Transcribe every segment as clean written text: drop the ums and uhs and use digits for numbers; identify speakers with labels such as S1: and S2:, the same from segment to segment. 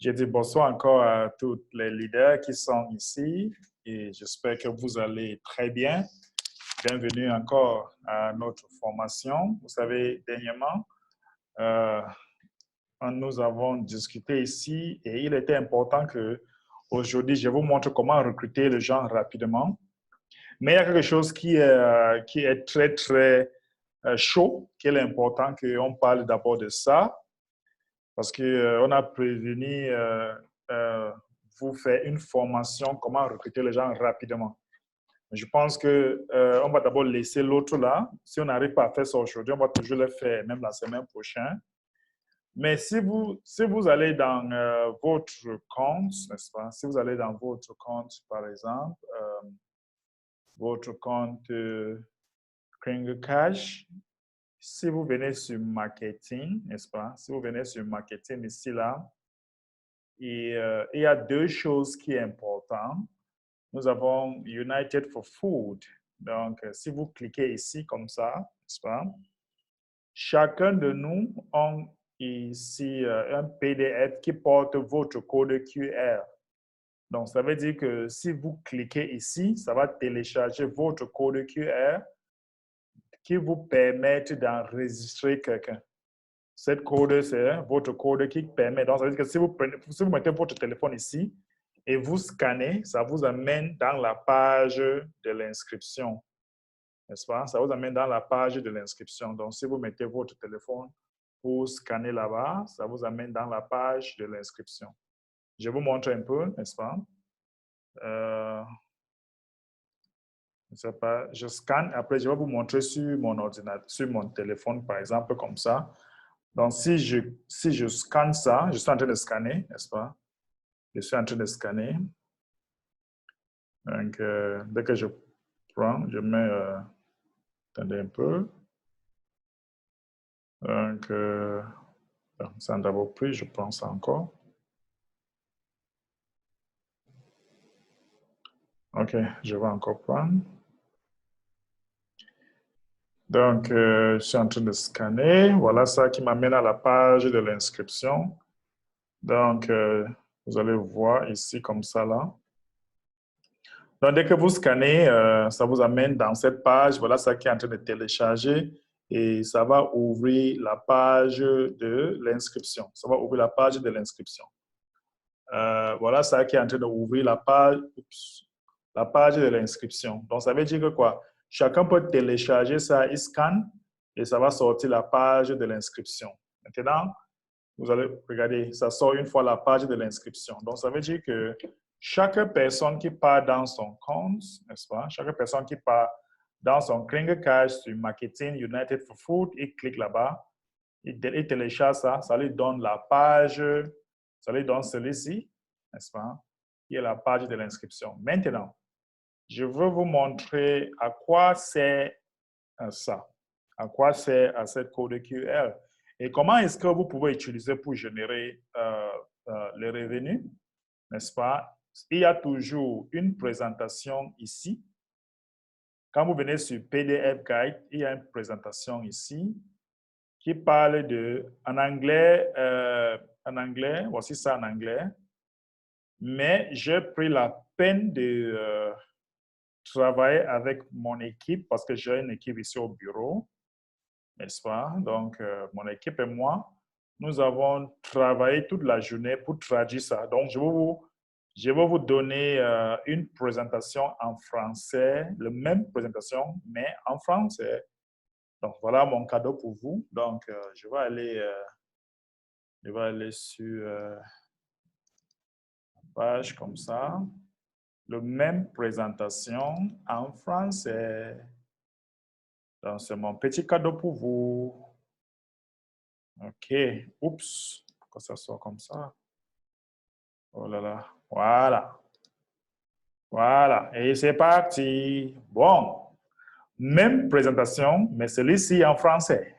S1: Je dis bonsoir encore à tous les leaders qui sont ici et j'espère que vous allez très bien. Bienvenue encore à notre formation. Vous savez, dernièrement, nous avons discuté ici et il était important que aujourd'hui, je vous montre comment recruter les gens rapidement. Mais il y a quelque chose qui est très, très chaud, qu'il est important qu'on parle d'abord de ça. Parce qu'on a prévenu vous faire une formation, comment recruter les gens rapidement. Je pense qu'on va d'abord laisser l'autre là. Si on n'arrive pas à faire ça aujourd'hui, on va toujours le faire, même la semaine prochaine. Mais si vous allez dans votre compte, n'est-ce pas? Si vous allez dans votre compte, par exemple, votre compte Cash, si vous venez sur Marketing, n'est-ce pas? Si vous venez sur Marketing ici, là, et il y a deux choses qui sont importantes. Nous avons United for Food. Donc, si vous cliquez ici comme ça, n'est-ce pas? Chacun de nous a ici un PDF qui porte votre code QR. Donc, ça veut dire que si vous cliquez ici, ça va télécharger votre code QR qui vous permet d'enregistrer quelqu'un. Cette code, c'est votre code qui permet. Donc, ça veut dire que si vous mettez votre téléphone ici et vous scannez, ça vous amène dans la page de l'inscription. N'est-ce pas? Ça vous amène dans la page de l'inscription. Donc, si vous mettez votre téléphone pour scanner là-bas, ça vous amène dans la page de l'inscription. Je vous montre un peu, n'est-ce pas? Je ne sais pas. Je scanne. Après, je vais vous montrer sur mon ordinateur, sur mon téléphone, par exemple, comme ça. Donc, si je scanne ça, je suis en train de scanner, n'est-ce pas? Je suis en train de scanner. Donc, dès que je prends, je mets... attendez un peu. Donc, ça a d'abord pris, je prends ça encore. OK, je vais encore prendre. Donc, je suis en train de scanner. Voilà ça qui m'amène à la page de l'inscription. Donc, vous allez voir ici comme ça là. Donc, dès que vous scannez, ça vous amène dans cette page. Voilà ça qui est en train de télécharger et ça va ouvrir la page de l'inscription. Ça va ouvrir la page de l'inscription. Voilà ça qui est en train d'ouvrir la page de l'inscription. Donc, ça veut dire que quoi? Chacun peut télécharger ça, il scanne et ça va sortir la page de l'inscription. Maintenant, vous allez regarder, ça sort une fois la page de l'inscription. Donc, ça veut dire que chaque personne qui part dans son compte, n'est-ce pas? Chaque personne qui part dans son Cash sur Marketing United for Food, il clique là-bas, il télécharge ça, ça lui donne la page, ça lui donne celui-ci, n'est-ce pas? Qui est la page de l'inscription. Maintenant, je veux vous montrer à quoi sert ça, à quoi sert cette code QR et comment est-ce que vous pouvez utiliser pour générer les revenus, n'est-ce pas? Il y a toujours une présentation ici. Quand vous venez sur PDF Guide, il y a une présentation ici qui parle en anglais, voici ça en anglais, mais j'ai pris la peine de travailler avec mon équipe parce que j'ai une équipe ici au bureau, n'est-ce pas? Donc, mon équipe et moi, nous avons travaillé toute la journée pour traduire ça. Donc, je vais vous donner une présentation en français, la même présentation, mais en français. Donc, voilà mon cadeau pour vous. Donc, je vais aller sur la page comme ça. La même présentation en français. Donc, c'est mon petit cadeau pour vous. OK. Oups. Pourquoi ça sort comme ça? Oh là là. Voilà. Voilà. Et c'est parti. Bon. Même présentation, mais celui-ci en français.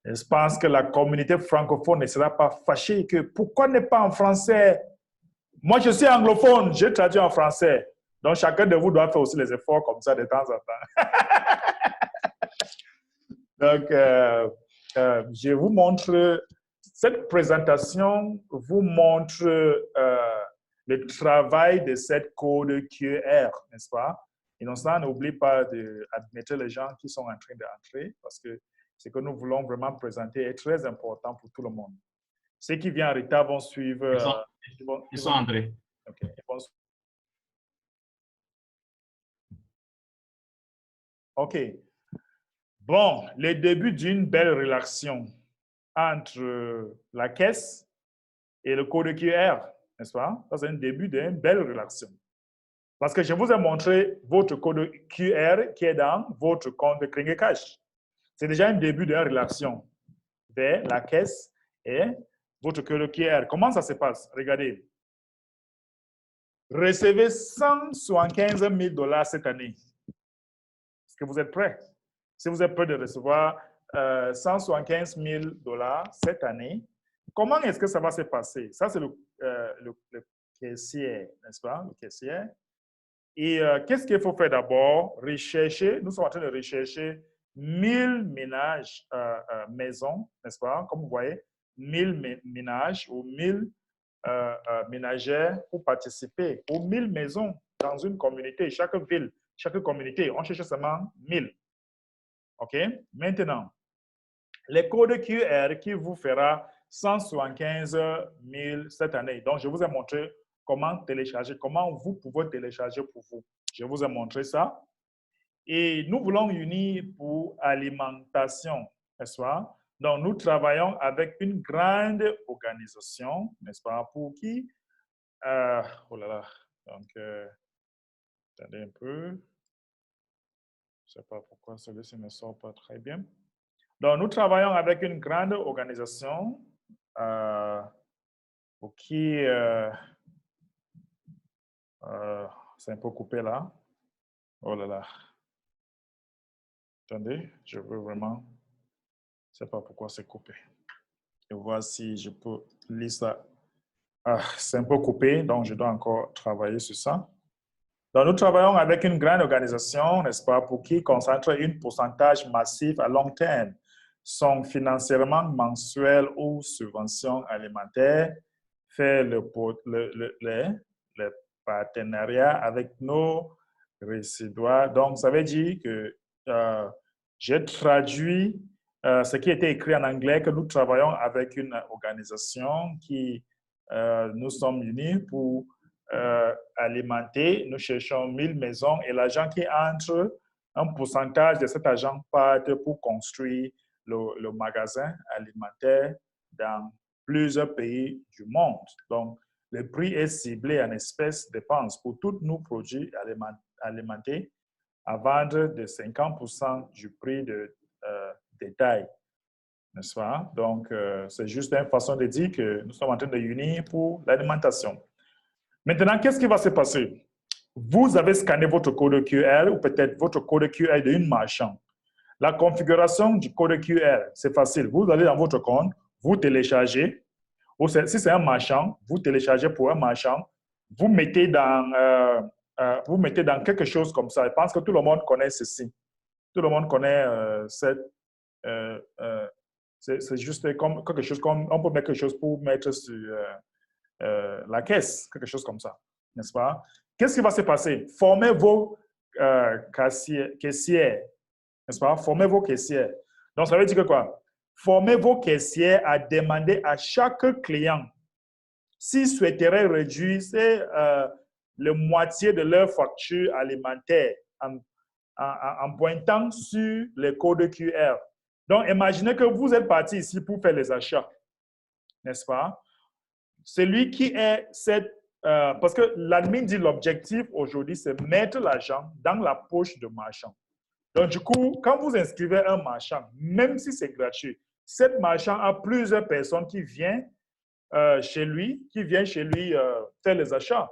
S1: Je pense que la communauté francophone ne sera pas fâchée que pourquoi n'est pas en français? Moi, je suis anglophone, je traduis en français. Donc, chacun de vous doit faire aussi les efforts comme ça de temps en temps. Donc, je vous montre Cette présentation vous montre le travail de cette code QR, n'est-ce pas? Et donc ça, n'oublie pas d'admettre les gens qui sont en train d'entrer parce que ce que nous voulons vraiment présenter est très important pour tout le monde. Ceux qui viennent en retard vont suivre.
S2: Ils sont entrés.
S1: Okay. OK. Bon, le début d'une belle relation entre la caisse et le code QR, n'est-ce pas? Ça, c'est un début d'une belle relation. Parce que je vous ai montré votre code QR qui est dans votre compte Kringle Cash. C'est déjà un début d'une relation vers la caisse et votre code QR. Comment ça se passe? Regardez. Recevez 175 000 $ cette année. Est-ce que vous êtes prêts? Si vous êtes prêts de recevoir 175 000 $ cette année, comment est-ce que ça va se passer? Ça, c'est le caissier, n'est-ce pas? Le caissier. Et qu'est-ce qu'il faut faire d'abord? Rechercher, nous sommes en train de rechercher 1000 ménages maisons, n'est-ce pas? Comme vous voyez, 1000 ménages ou 1000 ménagères pour participer aux 1000 maisons dans une communauté. Chaque ville, chaque communauté, on cherche seulement 1000. OK? Maintenant, les codes QR qui vous fera 175 000 cette année. Donc, je vous ai montré comment télécharger, comment vous pouvez télécharger pour vous. Je vous ai montré ça. Et nous voulons unir pour alimentation, n'est-ce pas? Donc, nous travaillons avec une grande organisation, n'est-ce pas, pour qui? Oh là là. Donc, attendez un peu. Je ne sais pas pourquoi celui-ci ne sort pas très bien. Donc, nous travaillons avec une grande organisation pour qui c'est un peu coupé là. Oh là là. Attendez, je veux vraiment. Je ne sais pas pourquoi c'est coupé. Je vais voir si je peux lire ça. Ah, c'est un peu coupé, donc je dois encore travailler sur ça. Donc, nous travaillons avec une grande organisation, n'est-ce pas, pour qui concentre un pourcentage massif à long terme son financement mensuel ou subvention alimentaire, fait le partenariat avec nos résidoires. Donc, ça veut dire que j'ai traduit ce qui était écrit en anglais, que nous travaillons avec une organisation qui nous sommes unis pour alimenter. Nous cherchons 1000 maisons et l'argent qui entre, un pourcentage de cet argent part pour construire le magasin alimentaire dans plusieurs pays du monde. Donc, le prix est ciblé en espèces de dépenses pour tous nos produits alimentaires à vendre de 50% du prix de détail. N'est-ce pas? Donc, c'est juste une façon de dire que nous sommes en train de unir pour l'alimentation. Maintenant, qu'est-ce qui va se passer? Vous avez scanné votre code QR ou peut-être votre code QR d'une marchand. La configuration du code QR, c'est facile. Vous allez dans votre compte, vous téléchargez. Ou si c'est un marchand, vous téléchargez pour un marchand. Vous mettez dans quelque chose comme ça. Je pense que tout le monde connaît ceci. Tout le monde connaît c'est juste comme quelque chose comme on peut mettre quelque chose pour mettre sur la caisse, quelque chose comme ça, n'est-ce pas? Qu'est-ce qui va se passer? Formez vos caissières, n'est-ce pas? Formez vos caissières. Donc, ça veut dire que quoi? Formez vos caissières à demander à chaque client s'ils souhaiteraient réduire la moitié de leur facture alimentaire en pointant sur les codes QR. Donc, imaginez que vous êtes parti ici pour faire les achats, n'est-ce pas? Celui qui est parce que l'admin dit l'objectif aujourd'hui, c'est mettre l'argent dans la poche de marchand. Donc, du coup, quand vous inscrivez un marchand, même si c'est gratuit, cet marchand a plusieurs personnes qui viennent chez lui, faire les achats.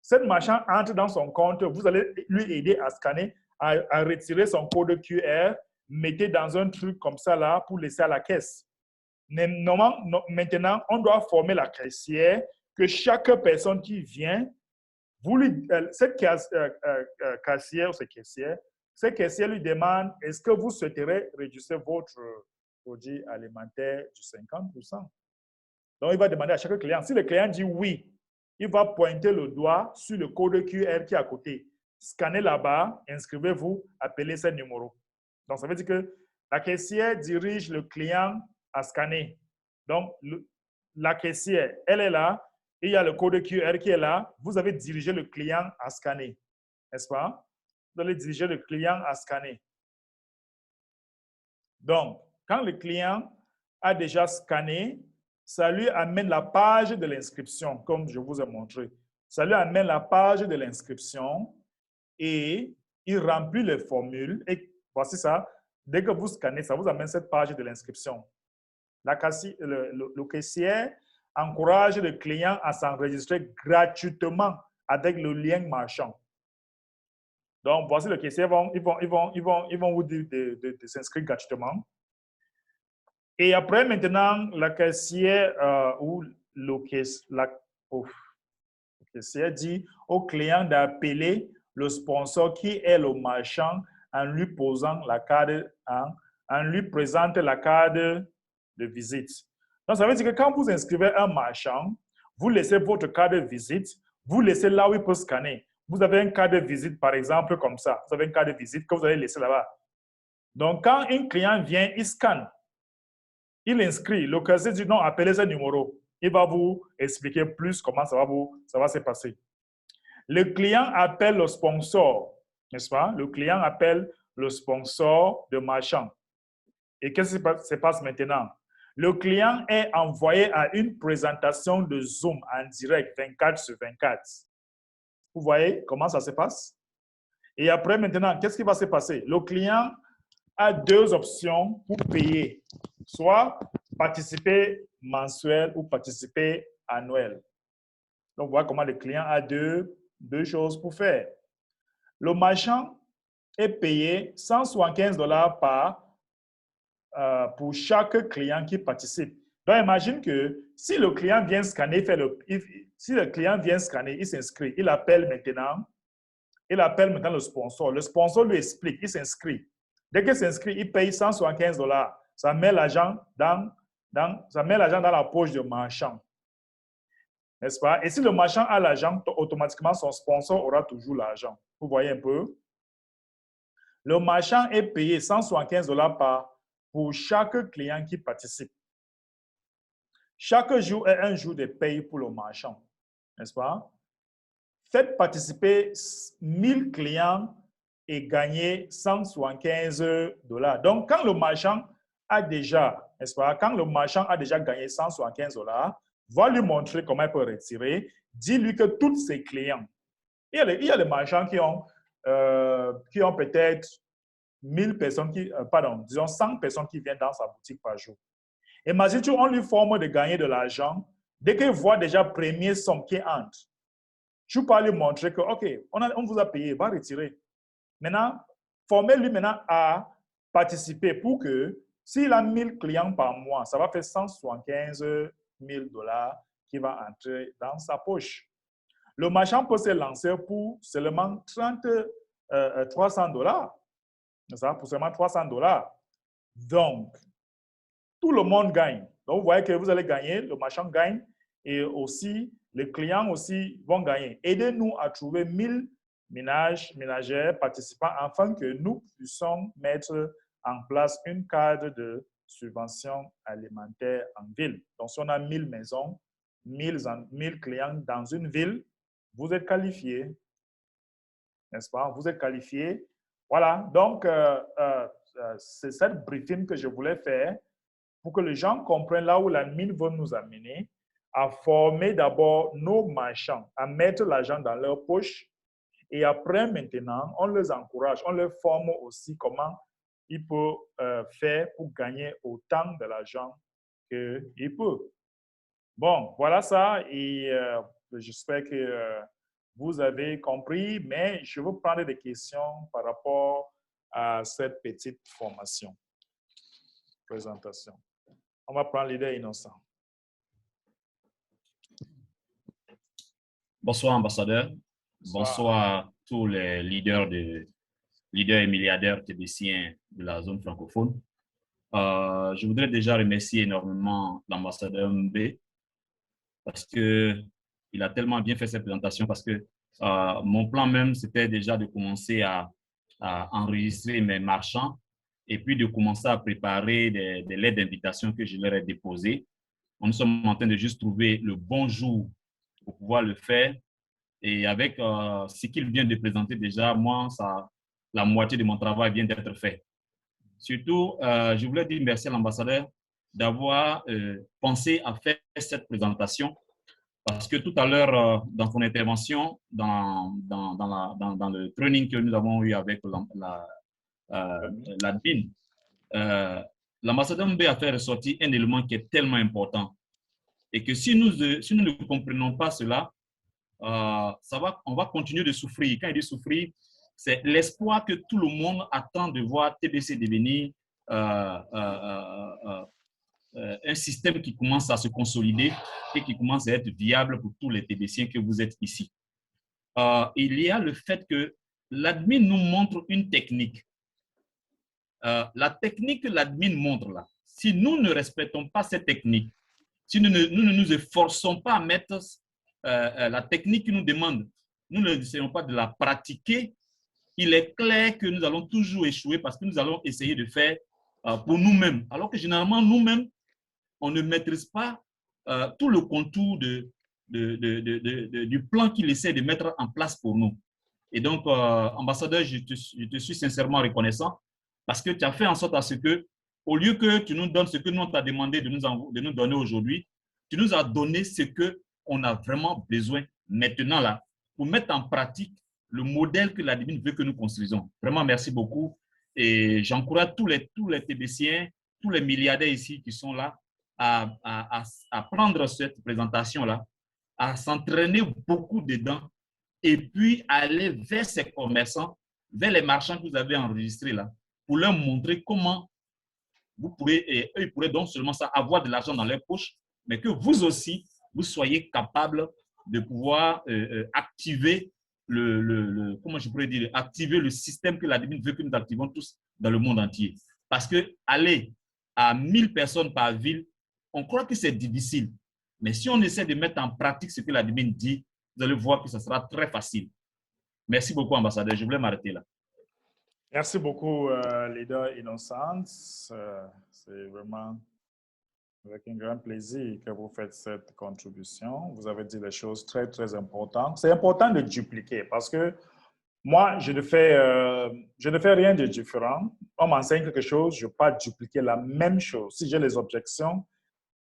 S1: Cet marchand entre dans son compte, vous allez lui aider à scanner, à retirer son code QR, mettez dans un truc comme ça là pour laisser à la caisse. Maintenant, on doit former la caissière que chaque personne qui vient, cette caissière ou cette caissière lui demande est-ce que vous souhaiterez réduire votre produit alimentaire du 50%? Donc, il va demander à chaque client. Si le client dit oui, il va pointer le doigt sur le code QR qui est à côté. Scannez là-bas, inscrivez-vous, appelez ce numéro. Donc, ça veut dire que la caissière dirige le client à scanner. Donc, la caissière, elle est là, et il y a le code QR qui est là. Vous avez dirigé le client à scanner, n'est-ce pas? Vous allez diriger le client à scanner. Donc, quand le client a déjà scanné, ça lui amène la page de l'inscription, comme je vous ai montré. Ça lui amène la page de l'inscription et il remplit les formules. Et voici ça. Dès que vous scannez, ça vous amène cette page de l'inscription. Le caissier encourage le client à s'enregistrer gratuitement avec le lien marchand. Donc, voici le caissier, ils vont vous dire de s'inscrire gratuitement. Et après, maintenant, la caissière ou le caissier dit au client d'appeler le sponsor qui est le marchand en lui posant la carte, en lui présente la carte de visite. Donc, ça veut dire que quand vous inscrivez un marchand, vous laissez votre carte de visite, vous laissez là où il peut scanner. Vous avez une carte de visite, par exemple, comme ça. Vous avez une carte de visite que vous allez laisser là-bas. Donc, quand un client vient, il scanne. Il inscrit. Le caissier dit non, appelez ce numéro. Il va vous expliquer plus comment ça va se passer. Le client appelle le sponsor, n'est-ce pas? Le client appelle le sponsor de marchand. Et qu'est-ce qui se passe maintenant? Le client est envoyé à une présentation de Zoom en direct 24/24. Vous voyez comment ça se passe? Et après, maintenant, qu'est-ce qui va se passer? Le client a deux options pour payer, soit participer mensuel ou participer annuel. Donc, voilà comment le client a deux choses pour faire. Le marchand est payé 175 $ pour chaque client qui participe. Donc, imagine que si le client vient scanner, il s'inscrit, il appelle maintenant le sponsor. Le sponsor lui explique, il s'inscrit. Dès qu'il s'inscrit, il paye 175 $. Ça met l'argent dans la poche du marchand. N'est-ce pas? Et si le marchand a l'argent, automatiquement, son sponsor aura toujours l'argent. Vous voyez un peu? Le marchand est payé 175 $ pour chaque client qui participe. Chaque jour est un jour de paye pour le marchand. N'est-ce pas? Faites participer 1000 clients et gagnez 175 $. Donc, quand le marchand a déjà, n'est-ce pas, quand le marchand a déjà gagné 175 $, va lui montrer comment il peut retirer. Dis-lui que tous ses clients, il y a des marchands qui ont peut-être 1000 personnes disons 100 personnes qui viennent dans sa boutique par jour. Imagine, on lui forme de gagner de l'argent. Dès qu'il voit déjà première somme qui entre, tu peux lui montrer que, OK, on vous a payé, va retirer. Maintenant, formez-lui maintenant à participer pour que s'il a 1000 clients par mois, ça va faire 175 000 $ qui va entrer dans sa poche. Le marchand peut se lancer pour seulement 300 $. Ça, pour seulement 300 $. Donc, tout le monde gagne. Donc, vous voyez que vous allez gagner, le marchand gagne et aussi, les clients aussi vont gagner. Aidez-nous à trouver 1000 ménagères participants afin que nous puissions mettre en place une cadre de subvention alimentaire en ville. Donc, si on a 1000 maisons, 1000 clients dans une ville, vous êtes qualifié, n'est-ce pas? Vous êtes qualifié. Voilà, donc c'est cette briefing que je voulais faire pour que les gens comprennent là où la mine veut nous amener, à former d'abord nos marchands, à mettre l'argent dans leur poche. Et après, maintenant, on les encourage, on les forme aussi comment ils peuvent faire pour gagner autant de l'argent qu'ils peuvent. Bon, voilà ça. Et j'espère que vous avez compris, mais je veux prendre des questions par rapport à cette petite formation, présentation. On va prendre l'idée innocent.
S2: Bonsoir, ambassadeur. Bonsoir à tous les leaders et milliardaires tébéciens de la zone francophone. Je voudrais déjà remercier énormément l'ambassadeur Mbé parce qu'il a tellement bien fait cette présentation, parce que mon plan même, c'était déjà de commencer à enregistrer mes marchands et puis de commencer à préparer des lettres d'invitation que je leur ai déposées. Nous sommes en train de juste trouver le bon jour pour pouvoir le faire. Et avec ce qu'il vient de présenter déjà, moi, la moitié de mon travail vient d'être fait. Surtout, je voulais dire merci à l'ambassadeur d'avoir pensé à faire cette présentation, parce que tout à l'heure, dans son intervention, dans le training que nous avons eu avec l'admin, l'ambassadeur Mbé a fait ressortir un élément qui est tellement important et que si nous ne comprenons pas cela, on va continuer de souffrir. Quand il dit souffrir, c'est l'espoir que tout le monde attend de voir TBC devenir un système qui commence à se consolider et qui commence à être viable pour tous les TBCiens que vous êtes ici. Il y a le fait que l'admin nous montre une technique. La technique que l'admin montre là, si nous ne respectons pas cette technique, si nous ne nous efforçons pas à mettre la technique qu'il nous demande, nous n'essayons pas de la pratiquer, il est clair que nous allons toujours échouer parce que nous allons essayer de faire pour nous-mêmes. Alors que généralement, nous-mêmes, on ne maîtrise pas tout le contour du plan qu'il essaie de mettre en place pour nous. Et donc, ambassadeur, je te suis sincèrement reconnaissant parce que tu as fait en sorte à ce que, au lieu que tu nous donnes ce que nous on t'a demandé de nous donner aujourd'hui, tu nous as donné ce qu'on a vraiment besoin maintenant là pour mettre en pratique le modèle que l'admin veut que nous construisons. Vraiment, merci beaucoup. Et j'encourage tous les TBCiens, tous les milliardaires ici qui sont là à prendre cette présentation-là, à s'entraîner beaucoup dedans et puis aller vers ces commerçants, vers les marchands que vous avez enregistrés là, pour leur montrer comment vous pourrez, et eux, ils pourraient donc seulement ça, avoir de l'argent dans leur poche, mais que vous aussi, vous soyez capable de pouvoir activer comment je pourrais dire, activer le système que l'admin veut que nous activons tous dans le monde entier. Parce que aller à 1000 personnes par ville, on croit que c'est difficile. Mais si on essaie de mettre en pratique ce que l'admin dit, vous allez voir que ce sera très facile. Merci beaucoup, ambassadeur. Je voulais m'arrêter là.
S1: Merci beaucoup, leader Innocence. C'est vraiment avec un grand plaisir que vous faites cette contribution. Vous avez dit des choses très, très importantes. C'est important de dupliquer parce que moi, je ne fais rien de différent. On m'enseigne quelque chose, je ne vais pas dupliquer la même chose. Si j'ai les objections,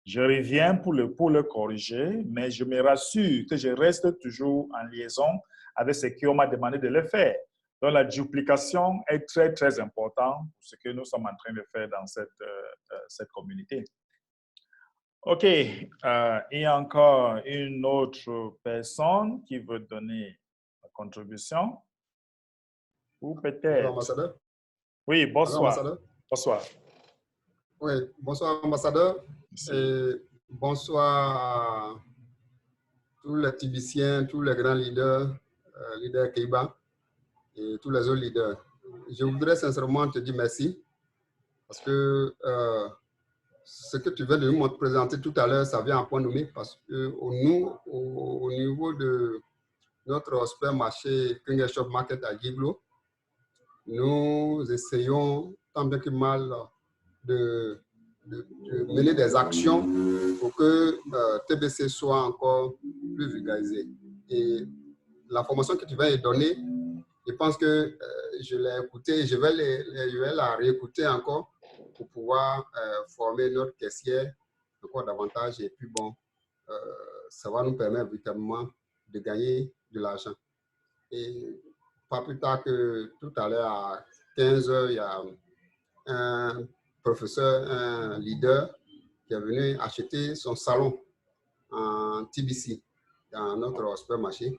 S1: je reviens pour le corriger, mais je me rassure que je reste toujours en liaison avec ce qu'on m'a demandé de le faire. Donc, la duplication est très, très importante pour ce que nous sommes en train de faire dans cette communauté. OK. Il y a encore une autre personne qui veut donner la contribution. Ou peut-être...
S3: Bonjour, ambassadeur.
S1: Oui, bonsoir.
S3: Bonjour, ambassadeur.
S1: Bonsoir.
S3: Oui, bonsoir, ambassadeur. Et bonsoir à tous les Tibiciens, tous les grands leaders, leader Keiba et tous les autres leaders. Je voudrais sincèrement te dire merci parce que ce que tu viens de nous présenter tout à l'heure, ça vient à point nommé parce que au niveau de notre supermarché King Shop Market à Giglo, nous essayons tant bien que mal de mener des actions pour que TBC soit encore plus vulgarisé. Et la formation que tu vas y donner, je pense que je l'ai écoutée, je vais la réécouter encore pour pouvoir former notre caissière encore davantage. Et puis bon, ça va nous permettre véritablement de gagner de l'argent. Et pas plus tard que tout à l'heure à 15 h, il y a un professeur, un leader qui est venu acheter son salon en TBC dans notre supermarché.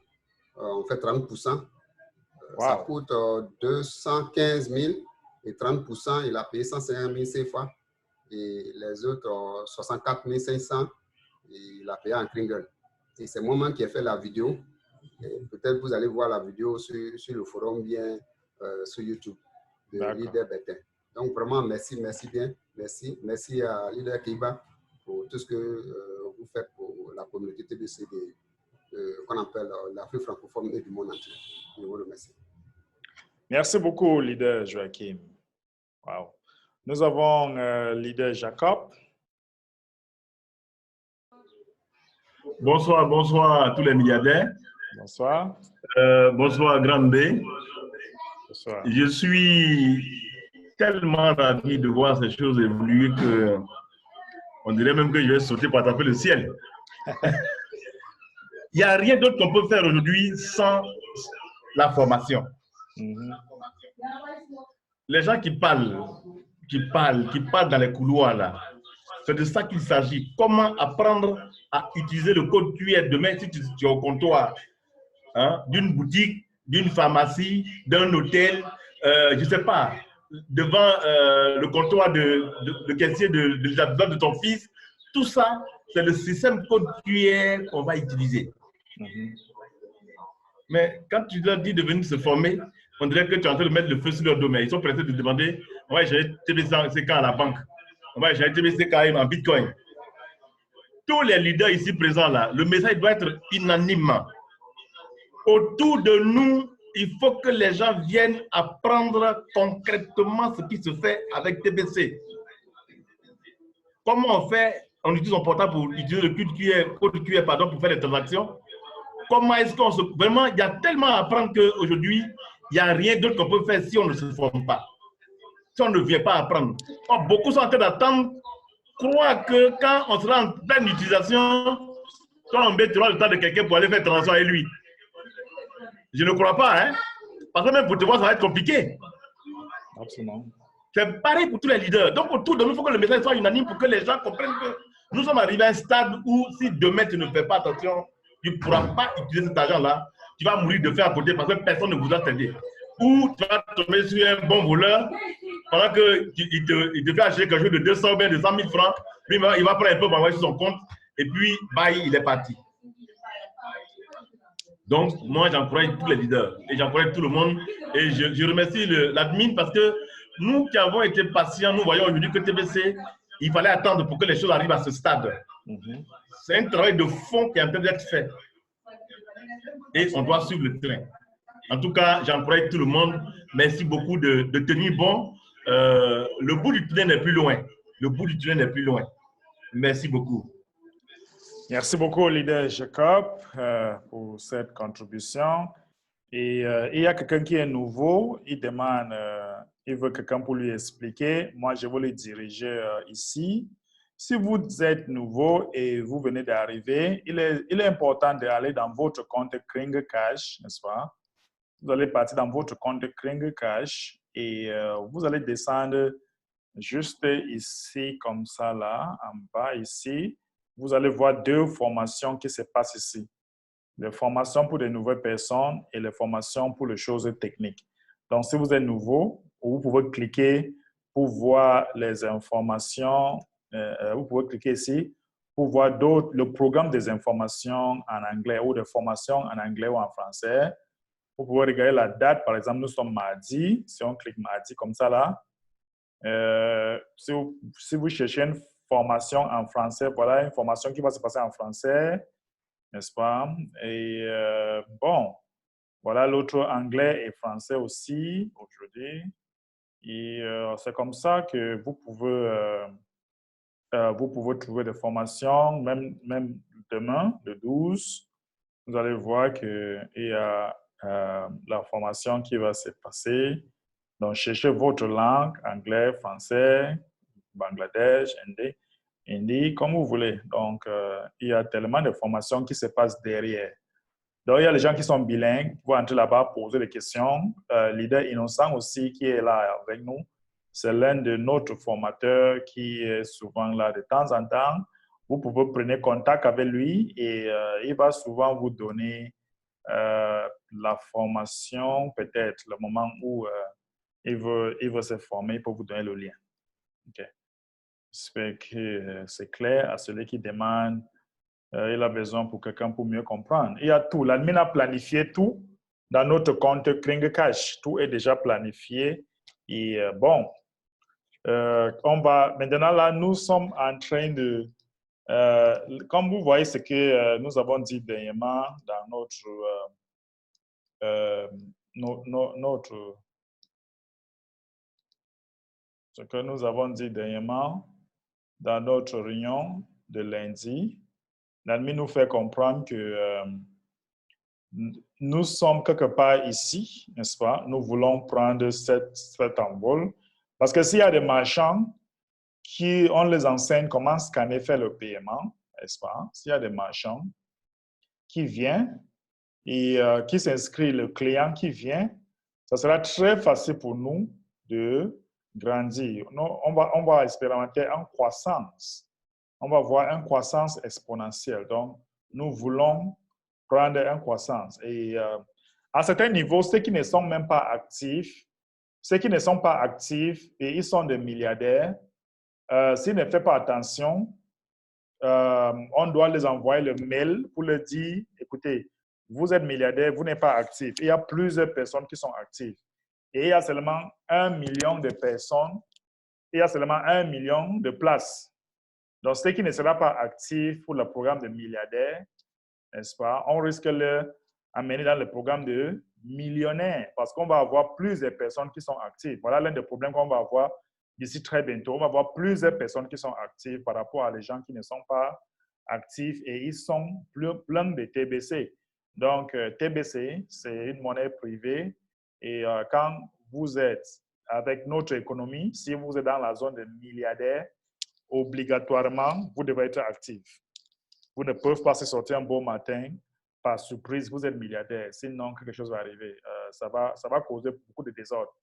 S3: On fait 30%. Wow. Ça coûte 215 000 et 30%, il a payé 150 000 CFA et les autres 64 500 et il a payé en Kringle. Et c'est moi-même qui ai fait la vidéo. Peut-être vous allez voir la vidéo sur le forum bien sur YouTube de Leader Bertin. Donc vraiment, merci bien. Merci à Leader Keiba pour tout ce que vous faites pour la communauté TBC qu'on appelle l'Afrique francophone et du monde entier. Je vous remercie.
S1: Merci beaucoup, leader Joachim. Wow. Nous avons leader Jacob.
S4: Bonsoir, bonsoir à tous les milliardaires.
S1: Bonsoir.
S4: Bonsoir, Grande B.
S1: Bonsoir.
S4: Je suis tellement ravi de voir ces choses évoluer que on dirait même que je vais sauter pour taper le ciel. Il n'y a rien d'autre qu'on peut faire aujourd'hui sans la formation. Les gens qui parlent dans les couloirs là, c'est de ça qu'il s'agit. Comment apprendre à utiliser le code QR demain si tu es au comptoir d'une boutique, d'une pharmacie, d'un hôtel, je ne sais pas, devant le comptoir de caissier de l'établissement de ton fils. Tout ça, c'est le système code QR qu'on va utiliser. Mais quand tu leur dis de venir se former, on dirait que tu es en train de mettre le feu sur leur domaine. Ils sont pressés de demander, ouais, j'ai TBCK à la banque. Ouais, j'ai TBCK en Bitcoin. Tous les leaders ici présents là, le message doit être unanime. Autour de nous, il faut que les gens viennent apprendre concrètement ce qui se fait avec TBC. Comment on fait? On utilise son portable pour utiliser le code QR pour faire des transactions. Comment est-ce qu'on se... Vraiment, il y a tellement à apprendre qu'aujourd'hui, il n'y a rien d'autre qu'on peut faire si on ne se forme pas. Si on ne vient pas apprendre. Or, beaucoup sont en train d'attendre, croient que quand on sera en pleine utilisation, on mettra le temps de quelqu'un pour aller faire transaction avec lui. Je ne crois pas, hein. Parce que même pour te voir, ça va être compliqué.
S1: Absolument.
S4: C'est pareil pour tous les leaders. Donc, autour de nous, il faut que le message soit unanime pour que les gens comprennent que nous sommes arrivés à un stade où, si demain tu ne fais pas attention, tu ne pourras pas utiliser cet argent-là. Tu vas mourir de faim à côté parce que personne ne vous a aidé. Ou tu vas tomber sur un bon voleur pendant qu'il te fait acheter quelque chose de 200 ou bien de 100 000 francs. Lui, il va prendre un peu pour envoyer sur son compte et puis, bye, il est parti. Donc, moi, j'encourage tous les leaders et j'encourage tout le monde. Et je remercie l'admin parce que nous qui avons été patients, nous voyons aujourd'hui que TBC, il fallait attendre pour que les choses arrivent à ce stade. C'est un travail de fond qui est en train d'être fait. Et on doit suivre le train. En tout cas, j'encourage tout le monde. Merci beaucoup de tenir bon. Le bout du tunnel n'est plus loin. Le bout du tunnel n'est plus loin. Merci beaucoup.
S1: Merci beaucoup, leader Jacob, pour cette contribution. Et il y a quelqu'un qui est nouveau. Il demande, il veut quelqu'un pour lui expliquer. Moi, je vais le diriger ici. Si vous êtes nouveau et vous venez d'arriver, il est important d'aller dans votre compte KringCash, n'est-ce pas? Vous allez partir dans votre compte KringCash et vous allez descendre juste ici, comme ça, là, en bas, ici. Vous allez voir deux formations qui se passent ici. Les formations pour les nouvelles personnes et les formations pour les choses techniques. Donc, si vous êtes nouveau, vous pouvez cliquer pour voir les informations. Vous pouvez cliquer ici pour voir le programme des informations en anglais ou des formations en anglais ou en français. Vous pouvez regarder la date. Par exemple, nous sommes mardi. Si on clique mardi comme ça là, si vous cherchez une formation en français, voilà une formation qui va se passer en français, n'est-ce pas? Et bon, voilà l'autre anglais et français aussi aujourd'hui. Et c'est comme ça que vous pouvez trouver des formations, même demain, le 12, vous allez voir qu'il y a la formation qui va se passer. Donc, cherchez votre langue, anglais, français, Bangladesh, hindi, comme vous voulez. Donc, il y a tellement de formations qui se passent derrière. Donc, il y a les gens qui sont bilingues, vous entrez là-bas, poser des questions. Leader Innocent aussi, qui est là avec nous, c'est l'un de notre formateurs qui est souvent là de temps en temps. Vous pouvez prendre contact avec lui et il va souvent vous donner la formation, peut-être le moment où il veut se former pour vous donner le lien. OK. J'espère que c'est clair à celui qui demande. Il a besoin pour quelqu'un pour mieux comprendre. Il y a tout. L'admin a planifié tout dans notre compte KringCash. Tout est déjà planifié. Et bon, on va maintenant là, nous sommes en train de Comme vous voyez ce que nous avons dit dernièrement dans ce que nous avons dit dernièrement dans notre réunion de lundi, l'admin nous fait comprendre que nous sommes quelque part ici, n'est-ce pas? Nous voulons prendre cet envol parce que s'il y a des marchands qui, on les enseigne comment scanner, faire le paiement, n'est-ce pas? S'il y a des marchands qui viennent et qui s'inscrivent, le client qui vient, ça sera très facile pour nous de grandir. On va expérimenter une croissance. On va voir une croissance exponentielle. Donc, nous voulons prendre une croissance. Et à certains niveaux, ceux qui ne sont même pas actifs, et ils sont des milliardaires, s'ils ne font pas attention, on doit les envoyer le mail pour leur dire, écoutez, vous êtes milliardaire, vous n'êtes pas actif. Il y a plusieurs personnes qui sont actives. Et il y a seulement 1 million de personnes, il y a seulement 1 million de places. Donc, ceux qui ne seront pas actifs pour le programme de milliardaires, n'est-ce pas, on risque de les amener dans le programme de millionnaires parce qu'on va avoir plusieurs personnes qui sont actives. Voilà l'un des problèmes qu'on va avoir d'ici très bientôt. On va avoir plusieurs personnes qui sont actives par rapport à les gens qui ne sont pas actifs et ils sont plein de TBC. Donc, TBC, c'est une monnaie privée et quand vous êtes avec notre économie, si vous êtes dans la zone des milliardaires, obligatoirement, vous devez être actif. Vous ne pouvez pas se sortir un beau matin par surprise, vous êtes milliardaire, sinon quelque chose va arriver. Ça va causer beaucoup de désordre.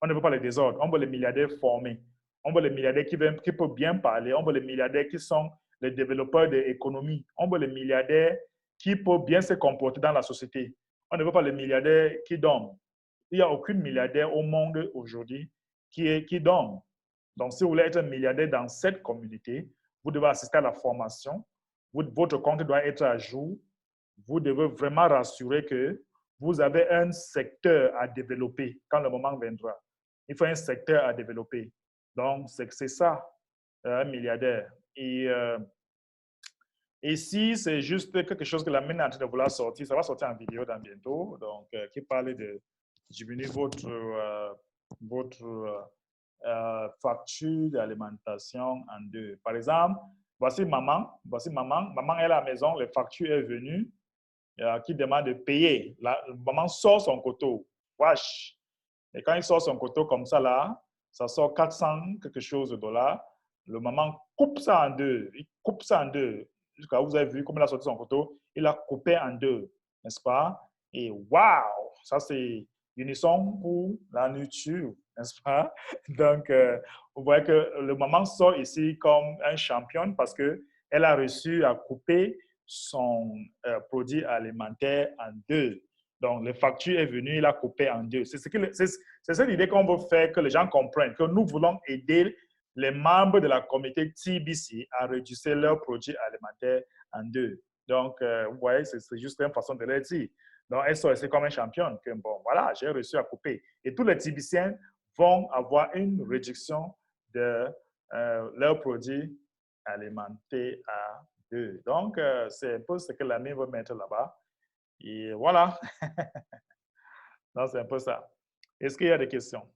S1: On ne veut pas les désordres, on veut les milliardaires formés. On veut les milliardaires qui peuvent bien parler, on veut les milliardaires qui sont les développeurs de l'économie. On veut les milliardaires qui peuvent bien se comporter dans la société. On ne veut pas les milliardaires qui dorment. Il n'y a aucun milliardaire au monde aujourd'hui qui dorme. Donc, si vous voulez être un milliardaire dans cette communauté, vous devez assister à la formation. Votre compte doit être à jour. Vous devez vraiment rassurer que vous avez un secteur à développer quand le moment viendra. Il faut un secteur à développer. Donc, c'est ça, un milliardaire. Et si c'est juste quelque chose que la mine est en train de vouloir sortir, ça va sortir en vidéo dans bientôt, donc qui parle de diminuer votre facture d'alimentation en deux. Par exemple, voici maman, maman est à la maison, les factures est venue, qui demande de payer. Maman sort son couteau, wesh. Et quand il sort son couteau comme ça là, ça sort 400 quelque chose de dollars. Le maman coupe ça en deux, il coupe ça en deux. Jusqu'à vous avez vu comment il a sorti son couteau, il a coupé en deux, n'est-ce pas? Et waouh, ça c'est unisson pour la nourriture, n'est-ce pas? Donc, vous voyez que le maman sort ici comme un champion parce qu'elle a réussi à couper son produit alimentaire en deux. Donc, le facture est venu, il a coupé en deux. C'est cette idée qu'on veut faire, que les gens comprennent, que nous voulons aider les membres de la communauté TBC à réduire leurs produits alimentaires en deux. Donc, vous voyez, c'est juste une façon de le dire. Donc, elle sort ici comme un champion. Que, bon, voilà, j'ai réussi à couper. Et tous les TBCiens vont avoir une réduction de leurs produits alimentaires à deux. Donc, c'est un peu ce que l'ami veut mettre là-bas. Et voilà. Donc, c'est un peu ça. Est-ce qu'il y a des questions?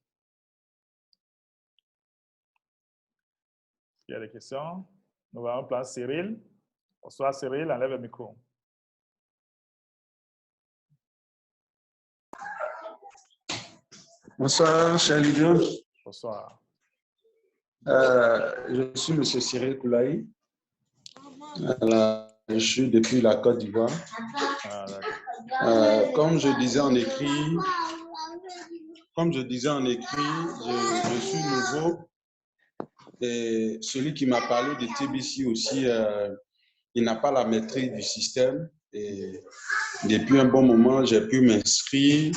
S1: Il y a des questions? Nous allons prendre Cyril. Bonsoir Cyril, enlève le micro.
S5: Bonsoir, cher leader.
S1: Bonsoir.
S5: Je suis M. Cyril Koulaï. Je suis depuis la Côte d'Ivoire. Comme je disais en écrit, je suis nouveau. Et celui qui m'a parlé de TBC aussi, il n'a pas la maîtrise du système. Et depuis un bon moment, j'ai pu m'inscrire.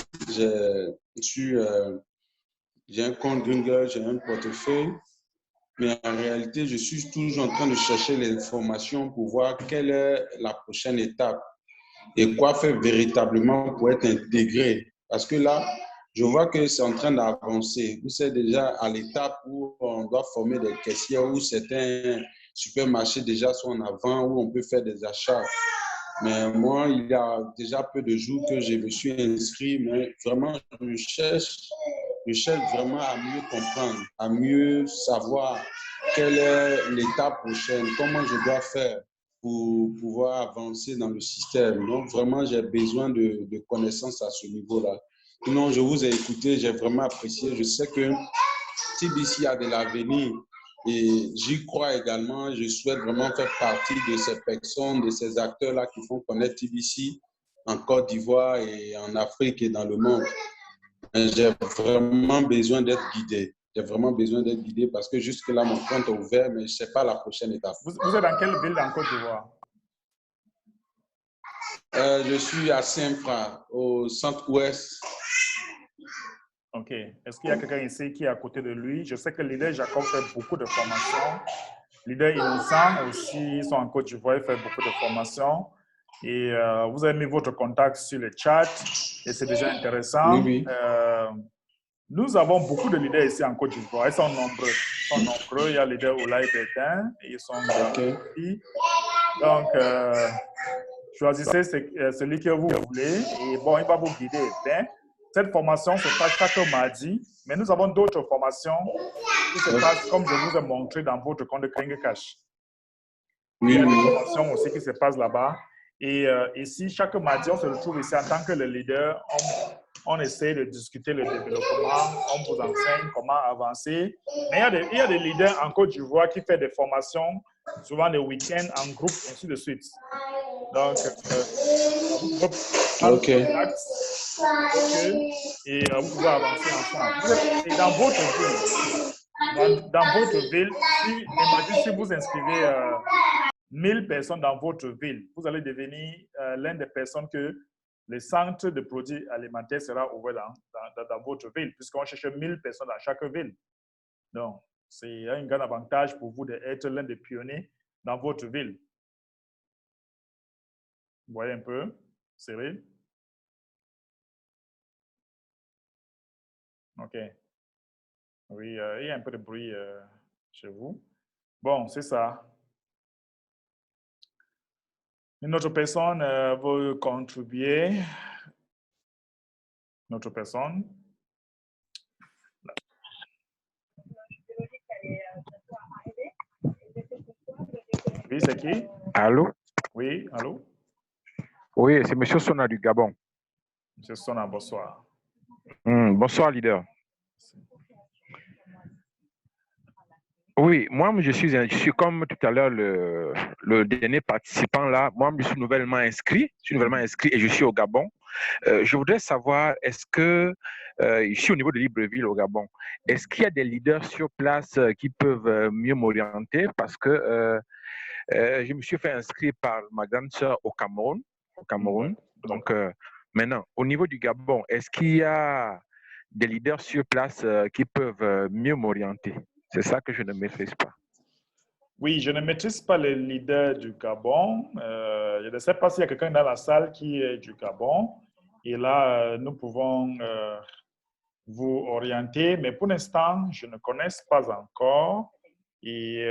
S5: J'ai un compte Gringle, j'ai un portefeuille. Mais en réalité, je suis toujours en train de chercher les informations pour voir quelle est la prochaine étape et quoi faire véritablement pour être intégré. Parce que là, je vois que c'est en train d'avancer. Vous êtes déjà à l'étape où on doit former des caissiers, où certains supermarchés déjà sont en avant où on peut faire des achats. Mais moi, il y a déjà peu de jours que je me suis inscrit, mais vraiment, je cherche vraiment à mieux comprendre, à mieux savoir quelle est l'étape prochaine, comment je dois faire pour pouvoir avancer dans le système. Donc, vraiment, j'ai besoin de connaissances à ce niveau-là. Sinon, je vous ai écouté, j'ai vraiment apprécié. Je sais que TBC a de l'avenir et j'y crois également. Je souhaite vraiment faire partie de ces personnes, de ces acteurs-là qui font connaître TBC en Côte d'Ivoire et en Afrique et dans le monde. J'ai vraiment besoin d'être guidé. J'ai vraiment besoin d'être guidé parce que jusque-là, mon compte est ouvert, mais je ne sais pas la prochaine étape.
S1: Vous êtes dans quelle ville en Côte d'Ivoire?
S5: Je suis à Saint-Fra, au centre-ouest.
S1: OK. Est-ce qu'il y a quelqu'un ici qui est à côté de lui? Je sais que Leader Jacob fait beaucoup de formations. Leader Innocent aussi, ils sont en Côte d'Ivoire, il fait beaucoup de formations. Et vous avez mis votre contact sur le chat et c'est déjà intéressant.
S5: Oui, oui.
S1: Nous avons beaucoup de leaders ici en Côte d'Ivoire. Ils sont nombreux. Il y a le leader Oulaï Bétain. Ils sont ici. Donc, choisissez celui que vous voulez. Et bon, il va vous guider. Bien, cette formation se passe chaque mardi. Mais nous avons d'autres formations qui se passent comme je vous ai montré dans votre compte de Kring Cash. Il y a des formations aussi qui se passent là-bas. Et ici, chaque mardi, on se retrouve ici en tant que le leader. On essaie de discuter le développement, on vous enseigne comment avancer. Mais il y a des leaders en Côte d'Ivoire qui font des formations, souvent des week-ends en groupe, ainsi de suite. Donc, vous pouvez prendre contact et vous pouvez avancer ensemble. Et dans votre ville, imaginez si vous inscrivez 1000 personnes dans votre ville, vous allez devenir l'une des personnes que le centre de produits alimentaires sera ouvert dans votre ville, puisqu'on cherche 1000 personnes dans chaque ville. Donc, c'est un grand avantage pour vous d'être l'un des pionniers dans votre ville. Vous voyez un peu, Cyril? OK. Oui, il y a un peu de bruit chez vous. Bon, c'est ça. Une autre personne veut contribuer. Une autre personne. Oui, c'est qui?
S6: Allô?
S1: Oui, allô?
S6: Oui, c'est M. Sona du Gabon.
S1: M. Sona, bonsoir.
S6: Bonsoir, leader. Oui, moi, je suis comme tout à l'heure le dernier participant là. Moi, je suis nouvellement inscrit. Et je suis au Gabon. Je voudrais savoir, est-ce que, je suis au niveau de Libreville au Gabon, est-ce qu'il y a des leaders sur place qui peuvent mieux m'orienter? Parce que je me suis fait inscrire par ma grande sœur au Cameroun. Donc, maintenant, au niveau du Gabon, est-ce qu'il y a des leaders sur place qui peuvent mieux m'orienter? C'est ça que je ne maîtrise pas.
S1: Oui, je ne maîtrise pas les leaders du Gabon. Je ne sais pas s'il y a quelqu'un dans la salle qui est du Gabon. Et là, nous pouvons vous orienter. Mais pour l'instant, je ne connais pas encore. Et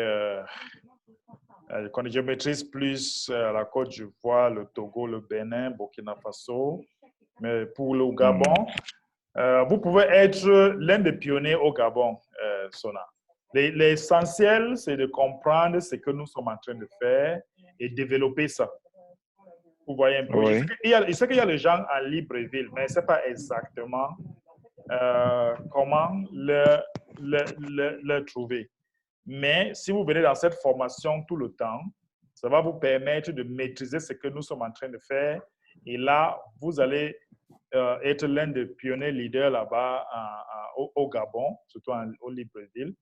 S1: je maîtrise plus la Côte d'Ivoire, le Togo, le Bénin, Burkina Faso. Mais pour le Gabon, vous pouvez être l'un des pionniers au Gabon, Sona. L'essentiel, c'est de comprendre ce que nous sommes en train de faire et développer ça. Vous voyez un peu.
S6: Oui.
S1: Je sais qu'il y a les gens à Libreville, mais je ne sais pas exactement comment le trouver. Mais si vous venez dans cette formation tout le temps, ça va vous permettre de maîtriser ce que nous sommes en train de faire. Et là, vous allez être l'un des pionniers leaders là-bas au Gabon, surtout au Libreville.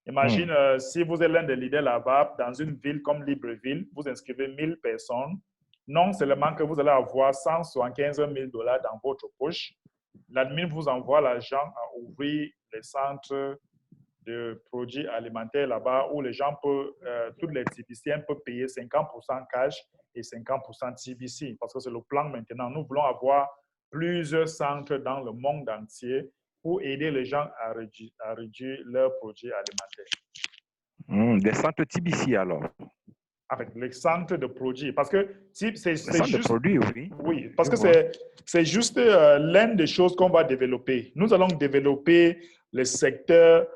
S1: Imagine si vous êtes l'un des leaders là-bas, dans une ville comme Libreville, vous inscrivez 1000 personnes. Non seulement que vous allez avoir 175 000 $ dans votre poche, l'admin vous envoie l'argent à ouvrir les centres de produits alimentaires là-bas où les gens peuvent, tous les TBCiens peuvent payer 50% cash et 50% TBC parce que c'est le plan maintenant. Nous voulons avoir plusieurs centres dans le monde entier pour aider les gens à réduire leurs produits alimentaires.
S6: Des centres TBC alors.
S1: Avec les centres de produits. Parce que c'est
S6: Centre de
S1: juste...
S6: produits, oui.
S1: Oui, parce
S6: Je
S1: que
S6: vois.
S1: c'est juste l'une des choses qu'on va développer. Nous allons développer le secteur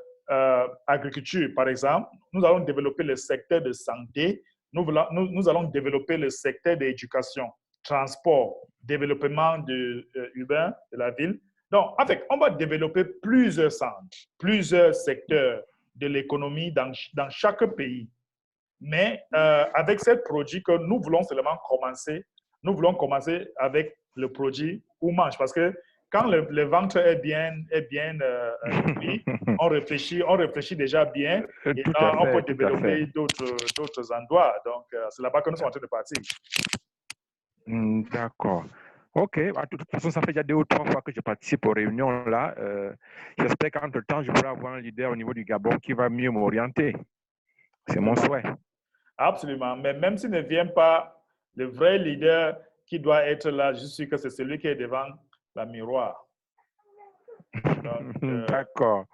S1: agriculture, par exemple. Nous allons développer le secteur de santé. Nous allons développer le secteur d'éducation, transport, développement urbain de la ville. Donc, en fait, on va développer plusieurs centres, plusieurs secteurs de l'économie dans chaque pays. Mais avec ce produit que nous voulons seulement commencer, nous voulons commencer avec le produit ou mange. Parce que quand le ventre est bien nourri, on réfléchit déjà bien et
S6: Tout à
S1: là, on peut
S6: fait, tout à fait.
S1: développer d'autres endroits. Donc, c'est là-bas que nous sommes en train de partir.
S6: D'accord. OK. De toute façon, ça fait déjà 2 ou 3 fois que je participe aux réunions là. J'espère qu'entre-temps, je pourrai avoir un leader au niveau du Gabon qui va mieux m'orienter. C'est mon souhait.
S1: Absolument. Mais même s'il ne vient pas, le vrai leader qui doit être là, je suis sûr que c'est celui qui est devant la miroir. Donc,
S6: D'accord.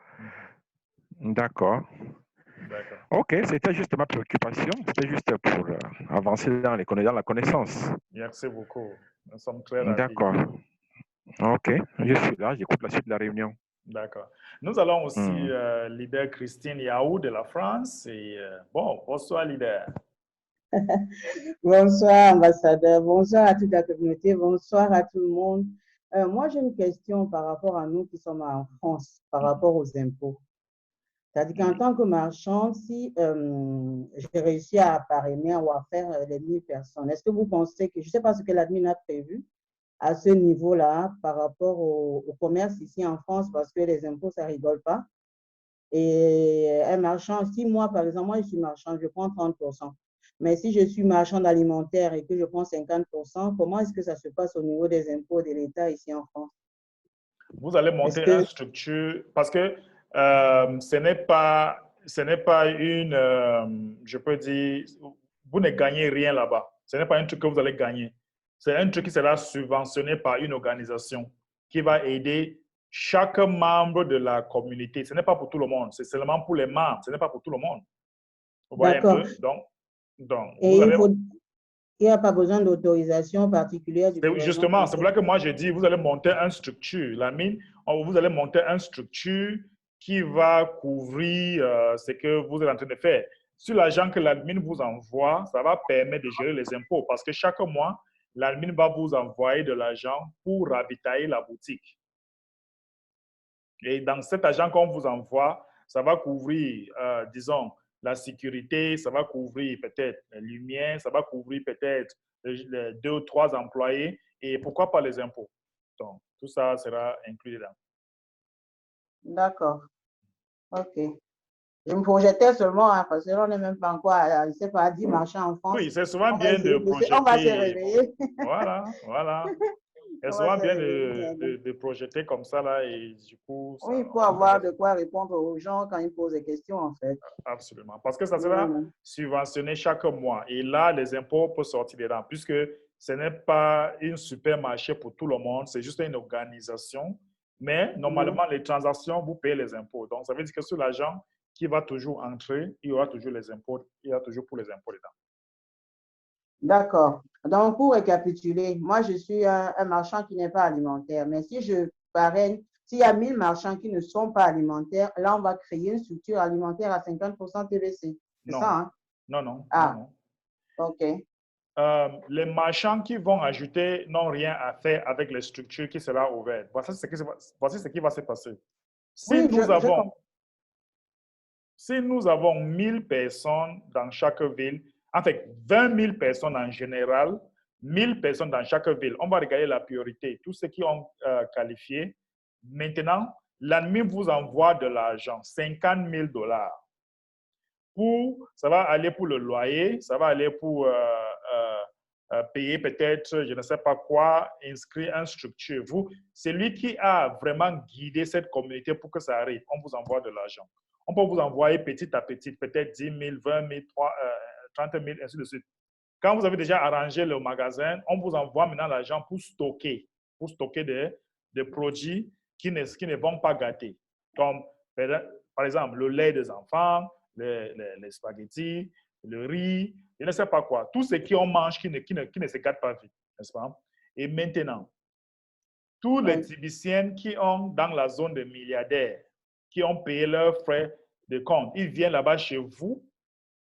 S6: D'accord.
S1: D'accord.
S6: OK, c'était juste ma préoccupation. C'était juste pour avancer dans la connaissance.
S1: Merci beaucoup. Nous sommes très ravis.
S6: D'accord. OK, je suis là, j'écoute la suite de la réunion.
S1: D'accord. Nous allons aussi leader Christine Yaou de la France. Et bonsoir leader.
S7: Bonsoir, ambassadeur. Bonsoir à toute la communauté. Bonsoir à tout le monde. Moi, j'ai une question par rapport à nous qui sommes en France, par rapport aux impôts. C'est-à-dire qu'en tant que marchand, si j'ai réussi à parrainer ou à faire les 1000 personnes, est-ce que vous pensez que, je ne sais pas ce que l'admin a prévu à ce niveau-là par rapport au commerce ici en France, parce que les impôts, ça ne rigole pas. Et un marchand, si moi, par exemple, moi, je suis marchand, je prends 30%. Mais si je suis marchand alimentaire et que je prends 50%, comment est-ce que ça se passe au niveau des impôts de l'État ici en France?
S1: Vous allez monter une structure parce que ce n'est pas une, je peux dire, vous ne gagnez rien là-bas. Ce n'est pas un truc que vous allez gagner. C'est un truc qui sera subventionné par une organisation qui va aider chaque membre de la communauté. Ce n'est pas pour tout le monde, c'est seulement pour les membres, ce n'est pas pour tout le monde. Vous voyez un peu? Donc
S7: et il n'y a pas besoin d'autorisation particulière du gouvernement.
S1: Justement, c'est pour ça que moi, je dis, vous allez monter une structure. La mine, vous allez monter une structure qui va couvrir ce que vous êtes en train de faire. Sur l'argent que l'admin vous envoie, ça va permettre de gérer les impôts parce que chaque mois, l'admin va vous envoyer de l'argent pour ravitailler la boutique. Et dans cet argent qu'on vous envoie, ça va couvrir, disons, la sécurité, ça va couvrir peut-être les lumières, ça va couvrir peut-être les 2 ou 3 employés et pourquoi pas les impôts. Donc, tout ça sera inclus dedans.
S7: D'accord. OK. Je me projetais seulement, parce que là, on n'est même pas encore, je ne sais pas, à 10 marchands en France.
S1: Oui, c'est souvent bien de projeter.
S7: On va se réveiller.
S1: Voilà. C'est souvent bien de projeter comme ça, là, et du coup... Ça,
S7: oui, pour avoir de quoi répondre aux gens quand ils posent des questions, en fait.
S1: Absolument. Parce que ça sera subventionné chaque mois. Et là, les impôts peuvent sortir dedans, puisque ce n'est pas un supermarché pour tout le monde, c'est juste une organisation. Mais normalement, les transactions, vous payez les impôts. Donc, ça veut dire que sur l'argent qui va toujours entrer, il y aura toujours les impôts, il y aura toujours pour les impôts dedans.
S7: D'accord. Donc, pour récapituler, moi, je suis un marchand qui n'est pas alimentaire. Mais si je parraine, s'il y a 1000 marchands qui ne sont pas alimentaires, là, on va créer une structure alimentaire à 50% TVC. C'est ça, hein?
S1: Non.
S7: OK.
S1: Les marchands qui vont ajouter n'ont rien à faire avec les structures qui seront ouvertes. Voici ce qui va se passer. Si nous avons 1000 personnes dans chaque ville, en fait, 20 000 personnes en général, 1000 personnes dans chaque ville, on va regarder la priorité. Tous ceux qui ont qualifié. Maintenant, l'admin vous envoie de l'argent, 50 000 $. Ça va aller pour le loyer, ça va aller pour payer peut-être, je ne sais pas quoi, inscrire une structure. C'est lui qui a vraiment guidé cette communauté pour que ça arrive. On vous envoie de l'argent. On peut vous envoyer petit à petit, peut-être 10 000, 20 000, 30 000, ainsi de suite. Quand vous avez déjà arrangé le magasin, on vous envoie maintenant l'argent pour stocker des produits qui ne vont pas gâter. Comme, par exemple, le lait des enfants, les spaghettis, le riz, je ne sais pas quoi. Tout ce qu'on mange qui ne se gâte pas vite, n'est-ce pas? Et maintenant, tous les Tibiciens qui ont dans la zone des milliardaires, qui ont payé leurs frais de compte, ils viennent là-bas chez vous,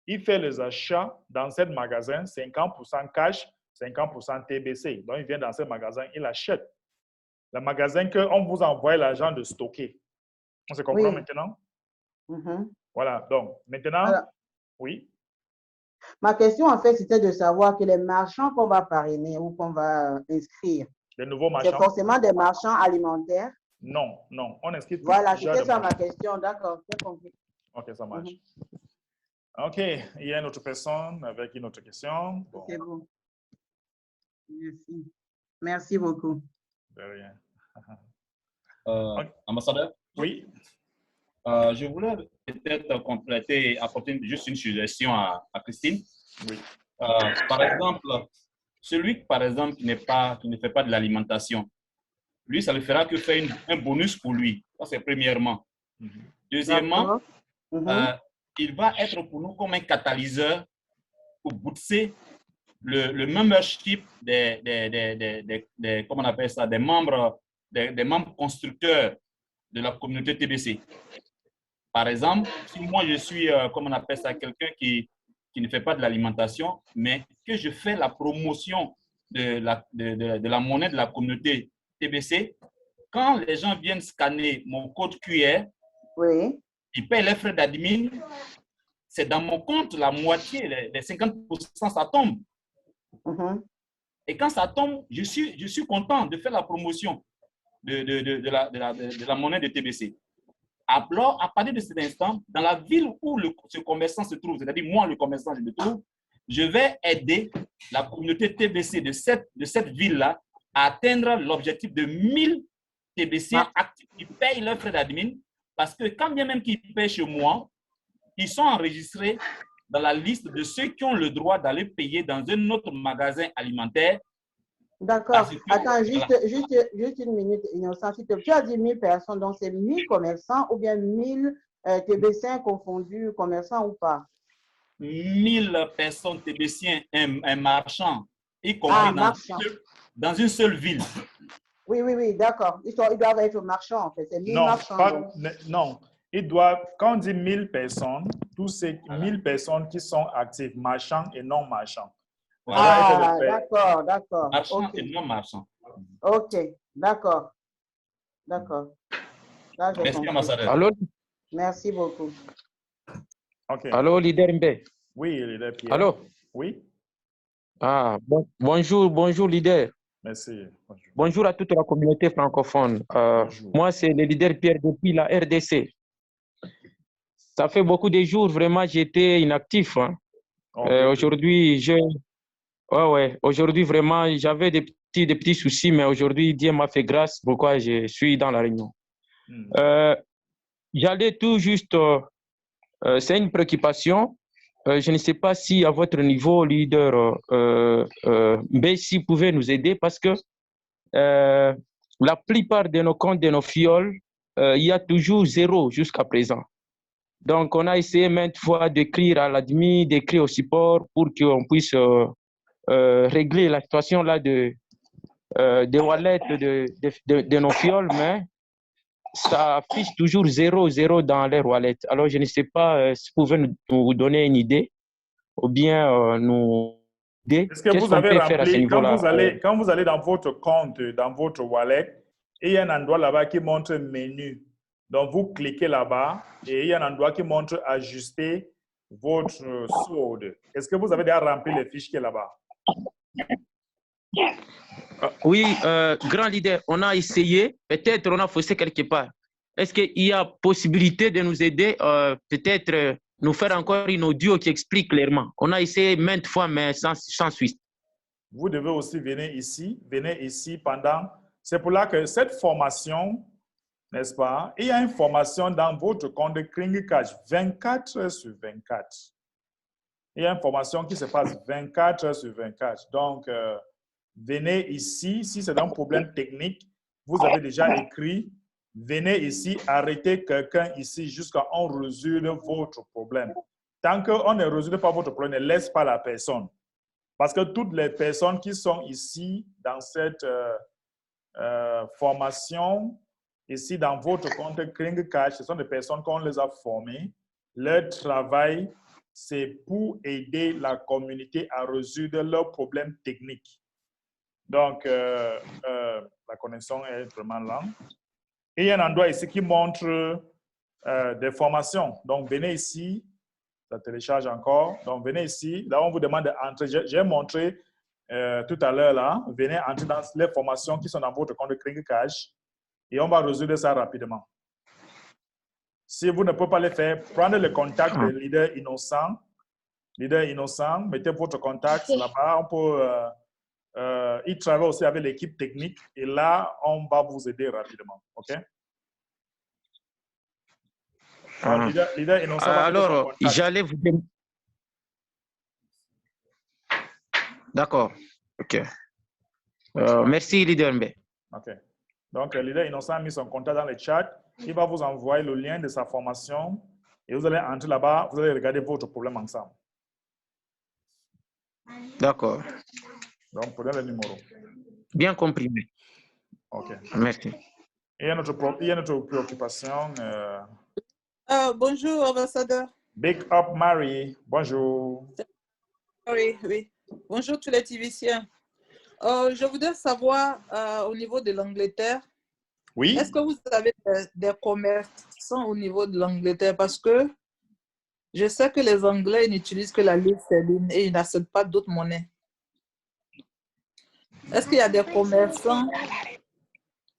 S1: ils font les achats dans ce magasin, 50% cash, 50% TBC. Donc, ils viennent dans ce magasin, ils achètent. Le magasin qu'on vous envoie l'argent de stocker. On se comprend maintenant? Voilà, donc maintenant,
S7: alors,
S1: oui.
S7: Ma question, en fait, c'était de savoir que les marchands qu'on va parrainer ou qu'on va inscrire,
S1: Les nouveaux marchands?
S7: c'est forcément des marchands alimentaires?
S1: Non, non. On inscrit tout.
S7: Voilà, c'était ça ma question. D'accord, j'ai compris.
S1: OK, ça marche. OK, il y a une autre personne avec une autre question. Bon.
S7: C'est bon. Merci. Merci beaucoup.
S1: De rien.
S2: Ambassadeur?
S1: Oui.
S2: Je voulais peut-être compléter et apporter juste une suggestion à Christine.
S1: Oui.
S2: Par exemple, celui par exemple, qui ne fait pas de l'alimentation, lui, ça ne fera que faire un bonus pour lui. Ça, c'est premièrement. Deuxièmement, il va être pour nous comme un catalyseur pour booster le membership comment on appelle ça, des membres constructeurs de la communauté TBC. Par exemple, si moi je suis, comment on appelle ça, quelqu'un qui ne fait pas de l'alimentation, mais que je fais la promotion de la monnaie de la communauté TBC, quand les gens viennent scanner mon code QR, ils payent les frais d'admin, c'est dans mon compte la moitié, les 50%, ça tombe. Et quand ça tombe, je suis content de faire la promotion de la monnaie de TBC. Alors, à partir de cet instant, dans la ville où ce commerçant se trouve, c'est-à-dire moi, le commerçant, je me trouve, je vais aider la communauté TBC de cette ville-là à atteindre l'objectif de 1000 TBC actifs qui payent leurs frais d'admin, parce que quand bien même qu'ils payent chez moi, ils sont enregistrés dans la liste de ceux qui ont le droit d'aller payer dans un autre magasin alimentaire.
S7: D'accord. Attends, juste une minute, Innocent. Tu as dit 1000 personnes, donc c'est 1000 commerçants ou bien 1000 TBC confondus, commerçants ou pas?
S2: 1000 personnes TBC, un marchand, y compris dans une seule ville.
S7: Oui, d'accord. Ils doivent être marchands, en fait. C'est 1000 marchands.
S1: Non. Quand on dit 1000 personnes, tous ces 1000 personnes qui sont actives, marchands et non marchands.
S7: Ah, d'accord.
S2: Marchand et non marchand.
S7: OK, d'accord.
S2: Merci, ambassadeur.
S6: Allô?
S7: Merci beaucoup.
S1: Okay.
S6: Allô, leader Mbe?
S1: Oui, leader Pierre.
S6: Allô?
S1: Oui.
S6: Ah, bonjour, leader.
S1: Merci.
S6: Bonjour à toute la communauté francophone. Moi, c'est le leader Pierre depuis la RDC. Ça fait beaucoup de jours, vraiment, j'étais inactif. Hein. Aujourd'hui, aujourd'hui, vraiment, j'avais des petits soucis, mais aujourd'hui, Dieu m'a fait grâce, pourquoi je suis dans la réunion. J'allais tout juste, c'est une préoccupation. Je ne sais pas si à votre niveau, leader, si vous pouvez nous aider, parce que la plupart de nos comptes, de nos fioles, il y a toujours 0 jusqu'à présent. Donc, on a essayé maintes fois d'écrire à l'admin, d'écrire au support pour qu'on puisse régler la situation là des wallets de nos fioles, mais ça affiche toujours 0 dans les wallets. Alors, je ne sais pas si vous pouvez nous donner une idée ou bien nous aider.
S1: Est-ce que vous avez rempli, quand vous allez dans votre compte, dans votre wallet, il y a un endroit là-bas qui montre menu. Donc, vous cliquez là-bas et il y a un endroit qui montre ajuster votre solde. Est-ce que vous avez déjà rempli les fiches qui est là-bas?
S6: Oui, grand leader, on a essayé. Peut-être on a faussé quelque part. Est-ce qu'il y a possibilité de nous aider? Peut-être nous faire encore une audio qui explique clairement. On a essayé maintes fois, mais sans suite.
S1: Vous devez aussi venir ici. Venez ici pendant... C'est pour là que cette formation, n'est-ce pas? Il y a une formation dans votre compte de Kringy-Cash 24/24. Il y a une formation qui se passe 24/24. Donc, venez ici. Si c'est un problème technique, vous avez déjà écrit venez ici, arrêtez quelqu'un ici jusqu'à ce qu'on résolve votre problème. Tant qu'on ne résout pas votre problème, ne laisse pas la personne. Parce que toutes les personnes qui sont ici dans cette formation, ici dans votre compte Kling Cash, ce sont des personnes qu'on les a formées. Leur travail, c'est pour aider la communauté à résoudre leurs problèmes techniques. Donc, la connexion est vraiment lente. Et il y a un endroit ici qui montre des formations. Donc, venez ici. Ça télécharge encore. Donc, venez ici. Là, on vous demande d'entrer. J'ai montré tout à l'heure, là. Venez entrer dans les formations qui sont dans votre compte de Kling Cash et on va résoudre ça rapidement. Si vous ne pouvez pas le faire, prenez le contact de leader innocent. Leader innocent, mettez votre contact là-bas. On peut, il travaille aussi avec l'équipe technique et là, on va vous aider rapidement. OK? Leader innocent,
S8: alors, j'allais vous demander. D'accord. OK. Merci, Leader Mbe.
S1: OK. Donc, le leader innocent a mis son contact dans le chat. Il va vous envoyer le lien de sa formation et vous allez entrer là-bas. Vous allez regarder votre problème ensemble.
S8: D'accord.
S1: Donc, prenez le numéro.
S8: Bien compris.
S1: OK.
S8: Merci.
S1: Il y a notre préoccupation.
S9: Bonjour, ambassadeur.
S1: Big Up Mary. Bonjour.
S9: Oui, oui. Bonjour tous les TVciens. Je voudrais savoir au niveau de l'Angleterre.
S1: Oui.
S9: Est-ce que vous avez des commerçants au niveau de l'Angleterre? Parce que je sais que les Anglais n'utilisent que la livre sterling et ils n'acceptent pas d'autres monnaies. Est-ce qu'il y a des commerçants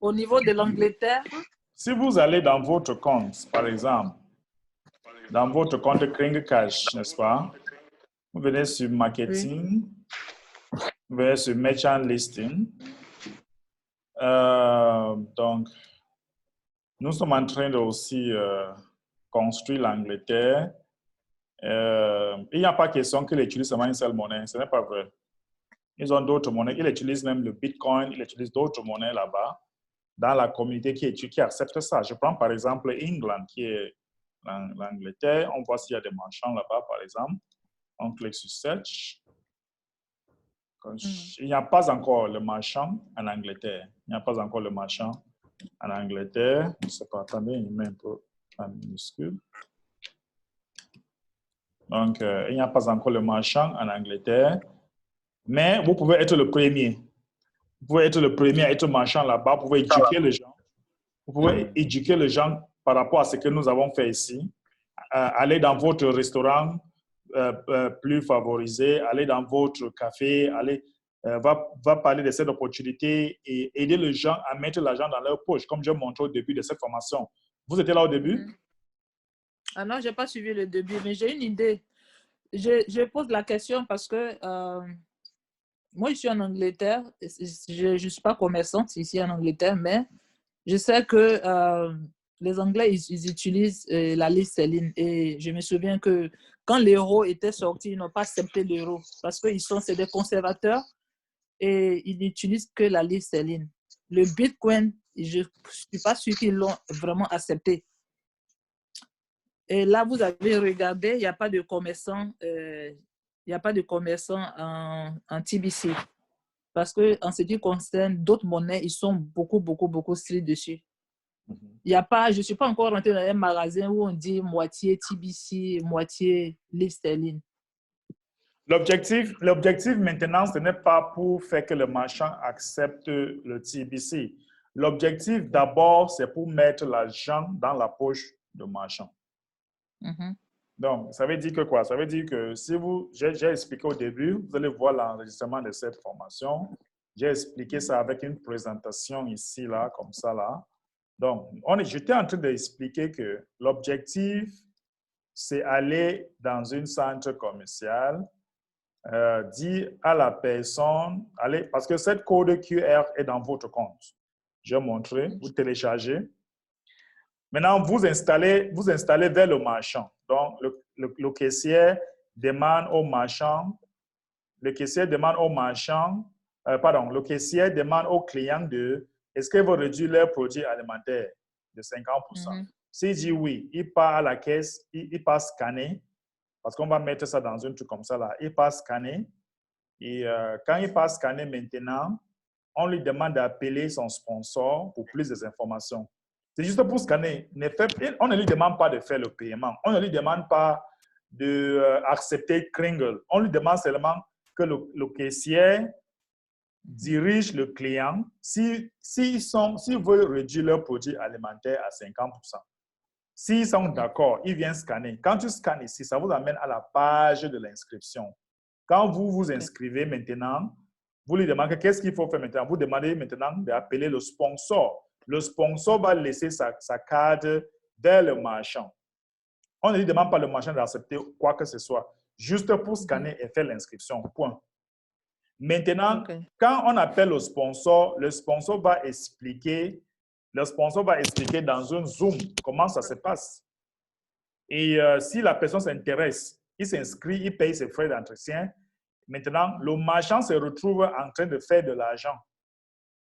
S9: au niveau de l'Angleterre?
S1: Si vous allez dans votre compte, par exemple, dans votre compte Kling Cash, n'est-ce pas? Vous venez sur Marketing, oui. Vous venez sur Merchant Listing. Donc, nous sommes en train de aussi construire l'Angleterre. Il n'y a pas question qu'ils utilisent seulement une seule monnaie. Ce n'est pas vrai. Ils ont d'autres monnaies. Ils utilisent même le Bitcoin. Ils utilisent d'autres monnaies là-bas. Dans la communauté qui accepte ça. Je prends par exemple England, qui est l'Angleterre. On voit s'il y a des marchands là-bas, par exemple. On clique sur Search. Il n'y a pas encore le marchand en Angleterre. Il n'y a pas encore le marchand en Angleterre. Je ne sais pas, attendez, il met un peu en minuscule. Donc, il n'y a pas encore le marchand en Angleterre. Mais vous pouvez être le premier. Vous pouvez être le premier à être marchand là-bas. Vous pouvez éduquer les gens. Vous pouvez éduquer les gens par rapport à ce que nous avons fait ici. Aller dans votre restaurant plus favorisé, aller dans votre café, va parler de cette opportunité et aider les gens à mettre l'argent dans leur poche, comme je montré au début de cette formation. Vous étiez là au début?
S9: Ah non, je n'ai pas suivi le début, mais j'ai une idée. Je pose la question parce que moi, je suis en Angleterre. Je ne suis pas commerçante ici en Angleterre, mais je sais que les Anglais, ils utilisent la livre sterling. Et je me souviens que quand l'euro était sorti, ils n'ont pas accepté l'euro parce que c'est des conservateurs et ils n'utilisent que la livre sterling. Le Bitcoin, je ne suis pas sûre qu'ils l'ont vraiment accepté. Et là, vous avez regardé, il n'y a pas de commerçants, en TBC. Parce qu'en ce qui concerne d'autres monnaies, ils sont beaucoup stricts dessus. Il y a pas, je ne suis pas encore rentrée dans un magasin où on dit moitié TBC, moitié livre sterling.
S1: L'objectif maintenant, ce n'est pas pour faire que le marchand accepte le TBC. L'objectif d'abord, c'est pour mettre l'argent dans la poche du marchand. Donc, ça veut dire que quoi? Ça veut dire que si j'ai expliqué au début, vous allez voir l'enregistrement de cette formation. J'ai expliqué ça avec une présentation ici, là, comme ça, là. Donc, j'étais en train d'expliquer que l'objectif, c'est aller dans un centre commercial, dire à la personne, allez, parce que cette code QR est dans votre compte. Je vais montrer, vous téléchargez. Maintenant, vous installez vers le marchand. Donc, le caissier demande au marchand, le caissier demande au client est-ce qu'il va réduire leurs produits alimentaires? de 50%. S'il dit oui, il part à la caisse, il part scanner, parce qu'on va mettre ça dans un truc comme ça là. Il part scanner. Et quand il part scanner maintenant, on lui demande d'appeler son sponsor pour plus d'informations. C'est juste pour scanner. On ne lui demande pas de faire le paiement. On ne lui demande pas d'accepter Kringle. On lui demande seulement que le caissier dirige le client s'ils veulent réduire leur produit alimentaire à 50%. S'ils sont d'accord, ils viennent scanner. Quand tu scannes ici, ça vous amène à la page de l'inscription. Quand vous vous inscrivez maintenant, vous lui demandez qu'est-ce qu'il faut faire maintenant. Vous demandez maintenant d'appeler le sponsor. Le sponsor va laisser sa carte vers le marchand. On ne lui demande pas le marchand d'accepter quoi que ce soit, juste pour scanner et faire l'inscription. Point. Maintenant, quand on appelle le sponsor va expliquer dans un Zoom comment ça se passe. Et si la personne s'intéresse, il s'inscrit, il paye ses frais d'entretien. Maintenant, le marchand se retrouve en train de faire de l'argent.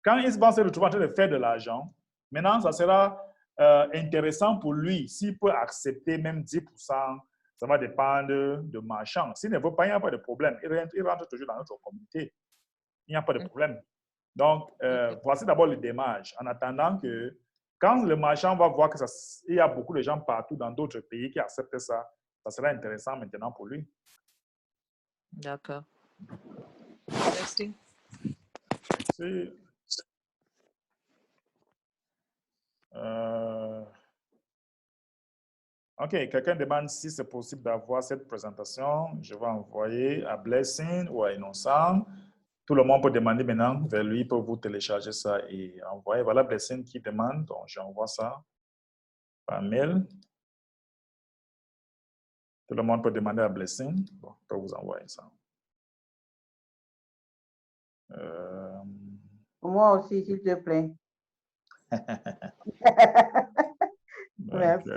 S1: Quand il va se retrouver en train de faire de l'argent, maintenant, ça sera intéressant pour lui. S'il peut accepter même 10%, ça va dépendre du marchand. S'il ne veut pas, il n'y a pas de problème. Il rentre toujours dans notre communauté. Il n'y a pas de problème. Donc, voici d'abord le démarche. En attendant que, quand le marchand va voir qu'il y a beaucoup de gens partout dans d'autres pays qui acceptent ça, ça sera intéressant maintenant pour lui.
S9: D'accord. Merci.
S1: OK, quelqu'un demande si c'est possible d'avoir cette présentation. Je vais envoyer à Blessing ou à Innocent. Tout le monde peut demander maintenant vers lui, il peut vous télécharger ça et envoyer. Voilà Blessing qui demande, donc j'envoie ça par mail. Tout le monde peut demander à Blessing. Bon, je peux vous envoyer ça.
S7: Pour moi aussi, s'il te plaît. Merci.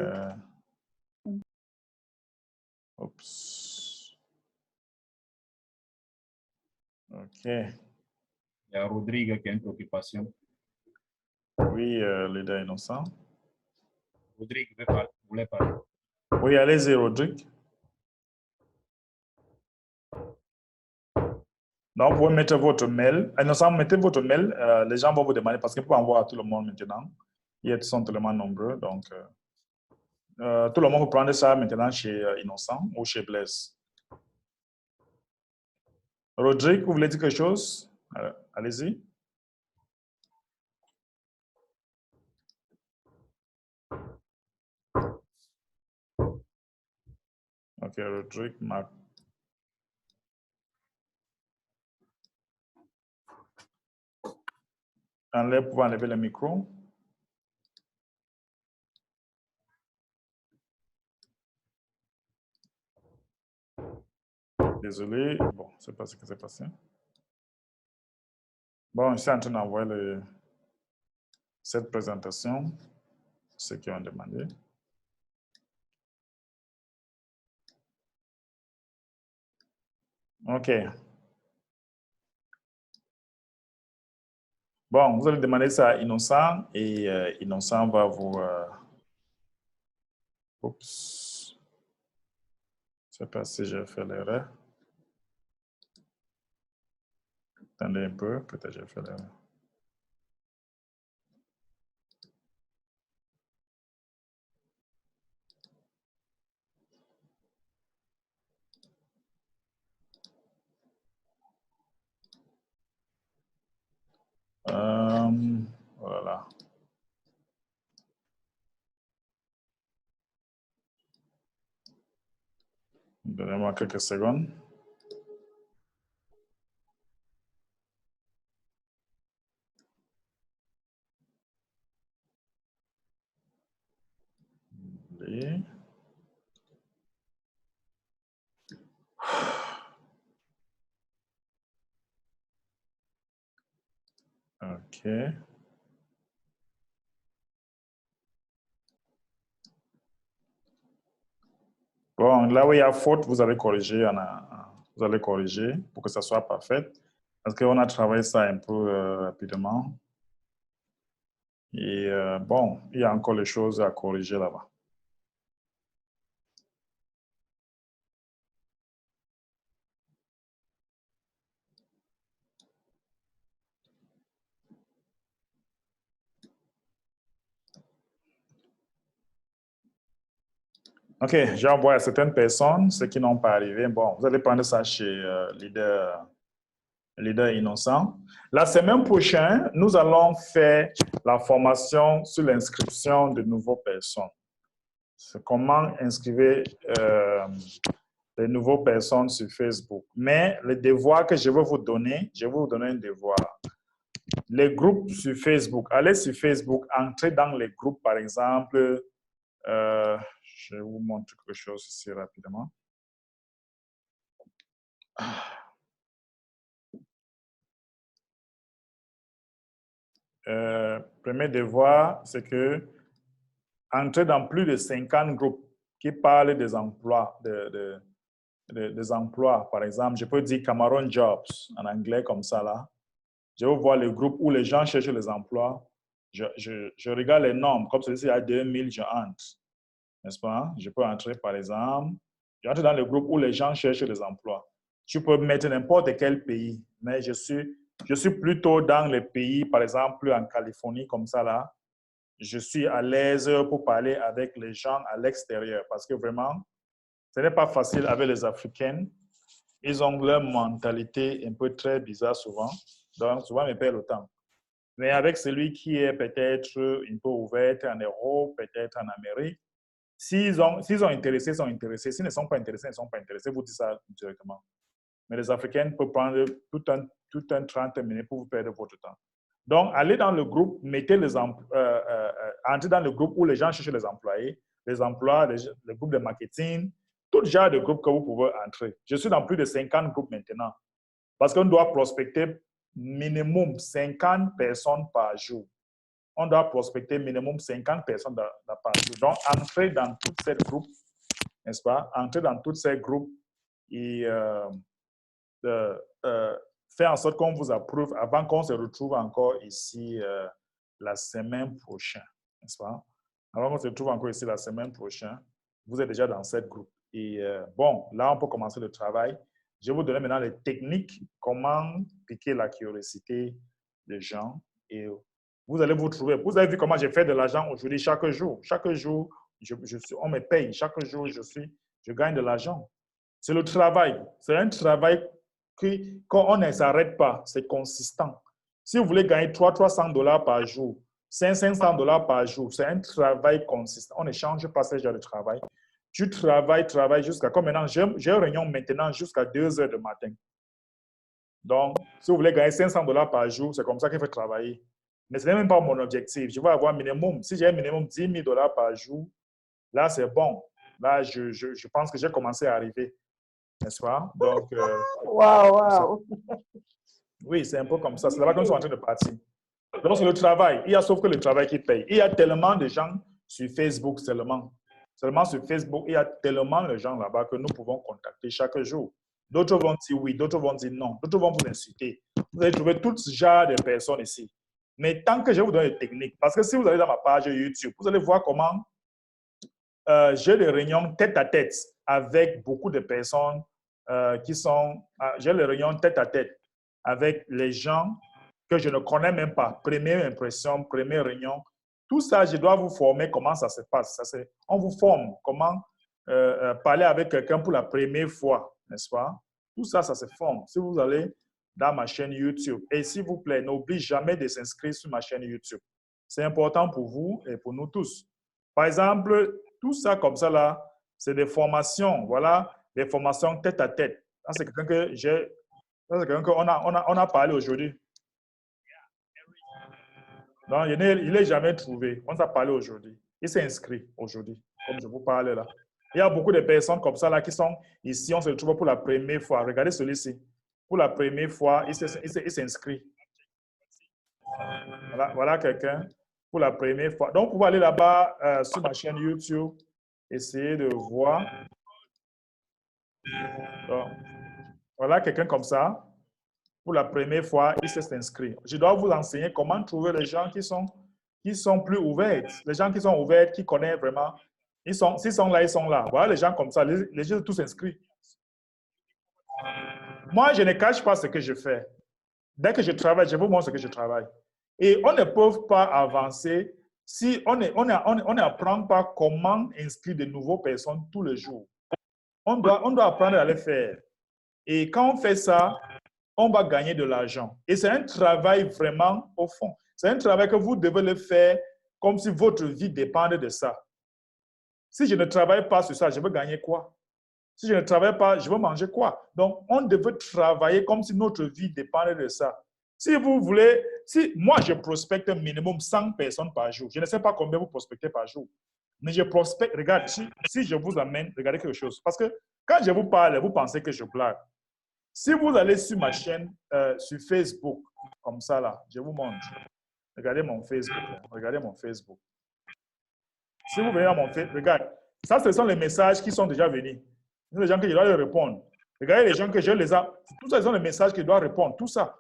S1: Oups. OK.
S2: Il y a Rodrigue qui a une préoccupation.
S1: Oui, leader Innocent.
S2: Rodrigue voulait parler.
S1: Oui, allez-y, Rodrigue. Donc, vous pouvez mettre votre mail. Innocent, mettez votre mail. Les gens vont vous demander parce qu'ils peuvent envoyer à tout le monde maintenant. Ils sont tellement nombreux. Donc, tout le monde peut prendre ça maintenant chez Innocent ou chez Blaise. Rodrigue, vous voulez dire quelque chose? Allez-y. OK, Rodrigue, Marc. Vous pouvez enlever le micro. Désolé. Bon, je ne sais pas ce qui s'est passé. Bon, je suis en train d'envoyer cette présentation, ceux qui ont demandé. OK. Bon, vous allez demander ça à Innocent et Innocent va vous... Oups. Je ne sais pas si j'ai fait l'erreur. Attendez un peu, peut-être j'ai fait l'erreur. Voilà. Donnez-moi quelques secondes. Et... OK. Bon, là où il y a faute, vous allez corriger, pour que ça soit parfait. Parce qu'on a travaillé ça un peu rapidement. Et bon, il y a encore les choses à corriger là-bas. OK, j'ai envoyé à certaines personnes, ceux qui n'ont pas arrivé. Bon, vous allez prendre ça chez Leader Innocent. La semaine prochaine, nous allons faire la formation sur l'inscription de nouvelles personnes. C'est comment inscrire les nouvelles personnes sur Facebook. Mais le devoir que je vais vous donner un devoir. Les groupes sur Facebook, allez sur Facebook, entrez dans les groupes, par exemple, je vais vous montrer quelque chose ici rapidement. Premier devoir, c'est que entrer dans plus de 50 groupes qui parlent des emplois, des emplois. Par exemple, je peux dire Cameroon Jobs en anglais comme ça là. Je vais voir le groupe où les gens cherchent les emplois. Je regarde les nombres. Comme celui-ci a 2000, je entre. N'est-ce pas? Je peux entrer, par exemple. J'entre dans le groupe où les gens cherchent les emplois. Tu peux mettre n'importe quel pays, mais je suis plutôt dans les pays, par exemple, en Californie, comme ça là. Je suis à l'aise pour parler avec les gens à l'extérieur parce que vraiment, ce n'est pas facile avec les Africains. Ils ont leur mentalité un peu très bizarre souvent. Donc, souvent, ils perdent le temps. Mais avec celui qui est peut-être un peu ouvert en Europe, peut-être en Amérique, s'ils sont intéressés, ils sont intéressés. S'ils ne sont pas intéressés, ils ne sont pas intéressés. Vous dites ça directement. Mais les Africains peuvent prendre tout un 30 minutes pour vous perdre votre temps. Donc, allez dans le groupe, entrez dans le groupe où les gens cherchent les employés, les emplois, les groupes de marketing, tout genre de groupes que vous pouvez entrer. Je suis dans plus de 50 groupes maintenant parce qu'on doit prospecter minimum 50 personnes par jour. On doit prospecter minimum 50 personnes par jour. Donc, entrez dans tous ces groupes, n'est-ce pas? Entrez dans tous ces groupes et faire en sorte qu'on vous approuve avant qu'on se retrouve encore ici la semaine prochaine, n'est-ce pas? Avant qu'on se retrouve encore ici la semaine prochaine, vous êtes déjà dans cette groupe. Et bon, là, on peut commencer le travail. Je vais vous donner maintenant les techniques, comment piquer la curiosité des gens. Et vous allez vous trouver. Vous avez vu comment j'ai fait de l'argent aujourd'hui chaque jour. Chaque jour, on me paye. Chaque jour, je gagne de l'argent. C'est le travail. C'est un travail quand on ne s'arrête pas, c'est consistant. Si vous voulez gagner $300 par jour, $500 par jour, c'est un travail consistant. On ne change pas ce genre de travail. Tu travailles jusqu'à... Comme maintenant, j'ai une réunion maintenant jusqu'à 2 heures du matin. Donc, si vous voulez gagner $500 par jour, c'est comme ça qu'il faut travailler. Mais ce n'est même pas mon objectif. Je vais avoir minimum. Si j'ai un minimum $10,000 par jour, là, c'est bon. Là, je pense que j'ai commencé à arriver. N'est-ce pas? Donc,
S7: wow.
S1: Oui, c'est un peu comme ça. C'est là-bas que nous sommes en train de partir. Donc, c'est le travail. Il y a sauf que le travail qui paye. Il y a tellement de gens sur Facebook seulement. Seulement sur Facebook, il y a tellement de gens là-bas que nous pouvons contacter chaque jour. D'autres vont dire oui, d'autres vont dire non, d'autres vont vous insulter. Vous allez trouver tout ce genre de personnes ici. Mais tant que je vous donne des techniques, parce que si vous allez dans ma page YouTube, vous allez voir comment j'ai des réunions tête à tête avec beaucoup de personnes j'ai les réunions tête à tête avec les gens que je ne connais même pas. Première impression, première réunion. Tout ça, je dois vous former comment ça se passe. On vous forme comment parler avec quelqu'un pour la première fois, n'est-ce pas? Tout ça, ça se forme. Si vous allez dans ma chaîne YouTube, et s'il vous plaît, n'oubliez jamais de s'inscrire sur ma chaîne YouTube. C'est important pour vous et pour nous tous. Par exemple, tout ça comme ça là, c'est des formations, voilà, des formations tête à tête. C'est quelqu'un qu'on a parlé aujourd'hui. Non, il n'est jamais trouvé. On s'est parlé aujourd'hui. Il s'est inscrit aujourd'hui, comme je vous parle là. Il y a beaucoup de personnes comme ça là qui sont ici. On se retrouve pour la première fois. Regardez celui-ci. Pour la première fois, il s'inscrit. Voilà quelqu'un pour la première fois. Donc, vous pouvez aller là-bas sur ma chaîne YouTube, essayer de voir. Donc, voilà quelqu'un comme ça. Pour la première fois, il s'est inscrit. Je dois vous enseigner comment trouver les gens qui sont qui sont plus ouvertes. Les gens qui sont ouverts, qui connaissent vraiment, s'ils sont là, ils sont là. Voilà les gens comme ça, les gens sont tous inscrits. Moi, je ne cache pas ce que je fais. Dès que je travaille, je vous montre ce que je travaille. Et on ne peut pas avancer si on n'apprend pas comment inscrire de nouvelles personnes tous les jours. On doit apprendre à le faire. Et quand on fait ça, on va gagner de l'argent. Et c'est un travail vraiment au fond. C'est un travail que vous devez le faire comme si votre vie dépendait de ça. Si je ne travaille pas sur ça, je veux gagner quoi? Si je ne travaille pas, je veux manger quoi? Donc, on devait travailler comme si notre vie dépendait de ça. Si vous voulez, si moi je prospecte minimum 100 personnes par jour, je ne sais pas combien vous prospectez par jour, mais je prospecte, regarde, si je vous amène, regardez quelque chose. Parce que quand je vous parle, vous pensez que je blague. Si vous allez sur ma chaîne, sur Facebook, comme ça là, je vous montre. Regardez mon Facebook. Regardez mon Facebook. Si vous venez à mon Facebook, regarde. Ça, ce sont les messages qui sont déjà venus. Ce sont les gens que je dois leur répondre. Regardez les gens que je les ai. Tout ça, ce sont les messages que je dois répondre. Tout ça.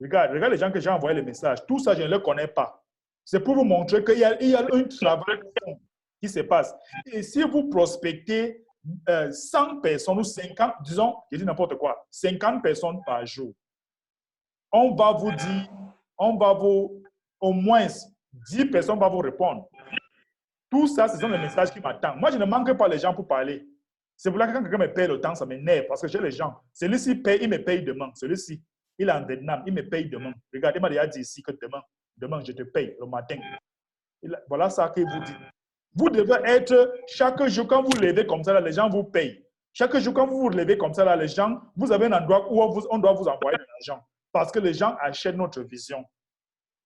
S1: Regarde les gens que j'ai envoyé les messages. Tout ça, je ne les connais pas. C'est pour vous montrer qu'il y a un travail qui se passe. Et si vous prospectez 100 personnes ou 50, disons, je dis n'importe quoi, 50 personnes par jour, on va vous dire, au moins 10 personnes vont vous répondre. Tout ça, ce sont les messages qui m'attendent. Moi, je ne manque pas les gens pour parler. C'est pour ça que quand quelqu'un me paye le temps, ça m'énerve parce que j'ai les gens. Celui-ci paye, il me paye demain. Celui-ci, il est en Vietnam, il me paye demain. Regardez, il m'a déjà dit ici que demain, je te paye le matin. Voilà ça qu'il vous dit. Vous devez être, chaque jour, quand vous levez comme ça, là, les gens vous payent. Chaque jour, quand vous vous levez comme ça, là, les gens, vous avez un endroit où on doit vous envoyer de l'argent. Parce que les gens achètent notre vision.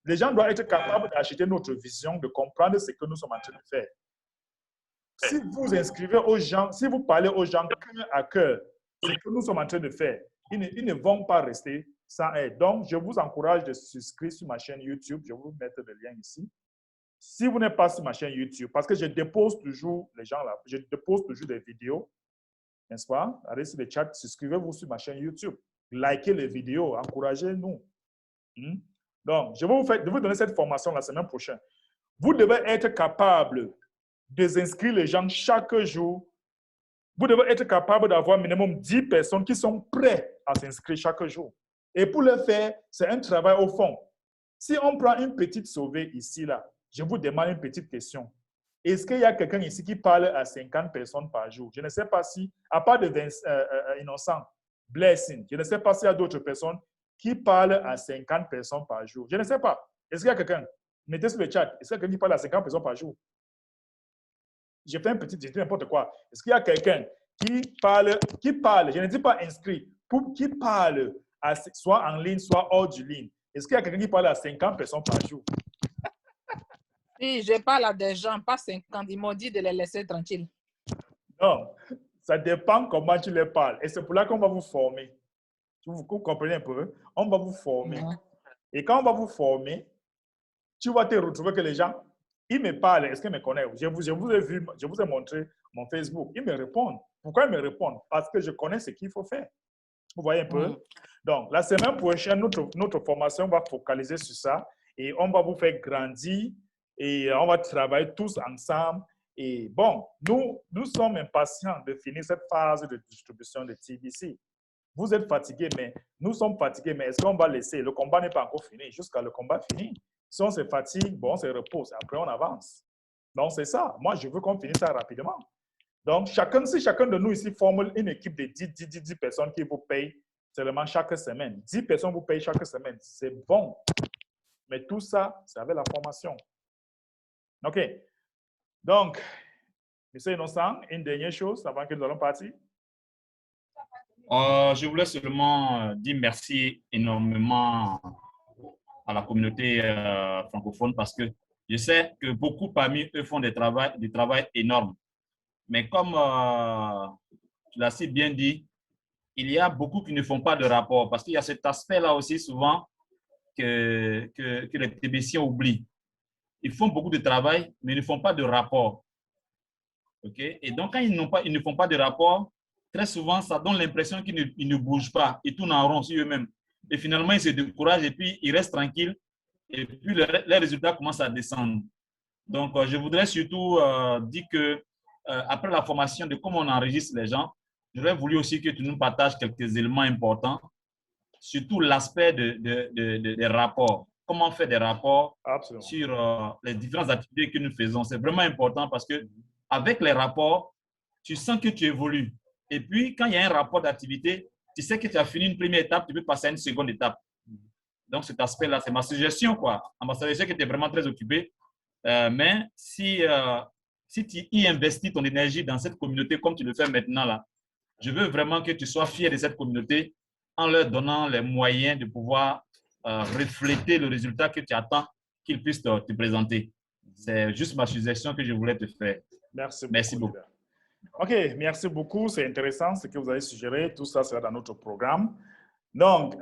S1: Les gens doivent être capables d'acheter notre vision, de comprendre ce que nous sommes en train de faire. Si vous inscrivez aux gens, si vous parlez aux gens cœur à cœur, ce que nous sommes en train de faire, ils ne vont pas rester sans aide. Donc, je vous encourage de souscrire sur ma chaîne YouTube. Je vais vous mettre le lien ici. Si vous n'êtes pas sur ma chaîne YouTube, parce que je dépose toujours les gens là, je dépose toujours des vidéos, n'est-ce pas? Allez sur le chat, souscrivez-vous sur ma chaîne YouTube. Likez les vidéos, encouragez-nous. Donc, je vais vous donner cette formation la semaine prochaine. Vous devez être capable de inscrire les gens chaque jour. Vous devez être capable d'avoir minimum 10 personnes qui sont prêtes à s'inscrire chaque jour. Et pour le faire, c'est un travail au fond. Si on prend une petite sauvée ici, là, je vous demande une petite question. Est-ce qu'il y a quelqu'un ici qui parle à 50 personnes par jour? Je ne sais pas si, à part de Innocent, Blessing, je ne sais pas s'il y a d'autres personnes qui parlent à 50 personnes par jour. Je ne sais pas. Est-ce qu'il y a quelqu'un? Mettez sur le chat. Est-ce qu'il y a quelqu'un qui parle à 50 personnes par jour? J'ai fait un petit, j'ai dit n'importe quoi. Est-ce qu'il y a quelqu'un qui parle, je ne dis pas inscrit, qui parle soit en ligne, soit hors du ligne? Est-ce qu'il y a quelqu'un qui parle à 50 personnes par jour?
S9: Oui, je parle à des gens, pas 50. Ils m'ont dit de les laisser tranquilles.
S1: Non, ça dépend comment tu les parles. Et c'est pour là qu'on va vous former. Vous comprenez un peu? On va vous former. Et quand on va vous former, tu vas te retrouver que les gens, ils me parlent. Est-ce qu'ils me connaissent? Je vous ai vu, je vous ai montré mon Facebook. Ils me répondent. Pourquoi ils me répondent? Parce que je connais ce qu'il faut faire. Vous voyez un peu? Donc, la semaine prochaine, notre formation va focaliser sur ça et on va vous faire grandir et on va travailler tous ensemble. Et bon, nous sommes impatients de finir cette phase de distribution de TBC. Vous êtes fatigués, mais nous sommes fatigués, mais est-ce qu'on va laisser? Le combat n'est pas encore fini, jusqu'à le combat fini. Si on se fatigue, bon, on se repose, après on avance. Donc, c'est ça. Moi, je veux qu'on finisse ça rapidement. Donc, si chacun de nous ici forme une équipe de 10 personnes qui vous payent seulement chaque semaine, 10 personnes vous payent chaque semaine, c'est bon. Mais tout ça, c'est avec la formation. OK. Donc, M. Innocent, une dernière chose avant que nous allons partir.
S2: Je voulais seulement dire merci énormément à la communauté francophone parce que je sais que beaucoup parmi eux font des travail énormes. Mais comme tu l'as si bien dit, il y a beaucoup qui ne font pas de rapport parce qu'il y a cet aspect-là aussi souvent que les TBCiens oublient. Ils font beaucoup de travail, mais ils ne font pas de rapport. Okay? Et donc, quand ils ne font pas de rapport, très souvent, ça donne l'impression qu'ils ne bougent pas. Ils tournent en rond sur eux-mêmes. Et finalement, ils se découragent et puis ils restent tranquilles et puis les résultats commencent à descendre. Donc, je voudrais surtout dire que après la formation de comment on enregistre les gens, j'aurais voulu aussi que tu nous partages quelques éléments importants, surtout l'aspect des rapports. Comment faire des rapports sur les différentes activités que nous faisons. C'est vraiment important parce que avec les rapports, tu sens que tu évolues. Et puis, quand il y a un rapport d'activité, tu sais que tu as fini une première étape, tu peux passer à une seconde étape. Donc, cet aspect-là, c'est ma suggestion, quoi. Ambassadeur, je sais que tu es vraiment très occupé, mais si tu y investis ton énergie dans cette communauté comme tu le fais maintenant, là, je veux vraiment que tu sois fier de cette communauté en leur donnant les moyens de pouvoir refléter le résultat que tu attends qu'ils puissent te présenter. C'est juste ma suggestion que je voulais te faire.
S1: Merci beaucoup. OK, merci beaucoup. C'est intéressant ce que vous avez suggéré. Tout ça sera dans notre programme. Donc,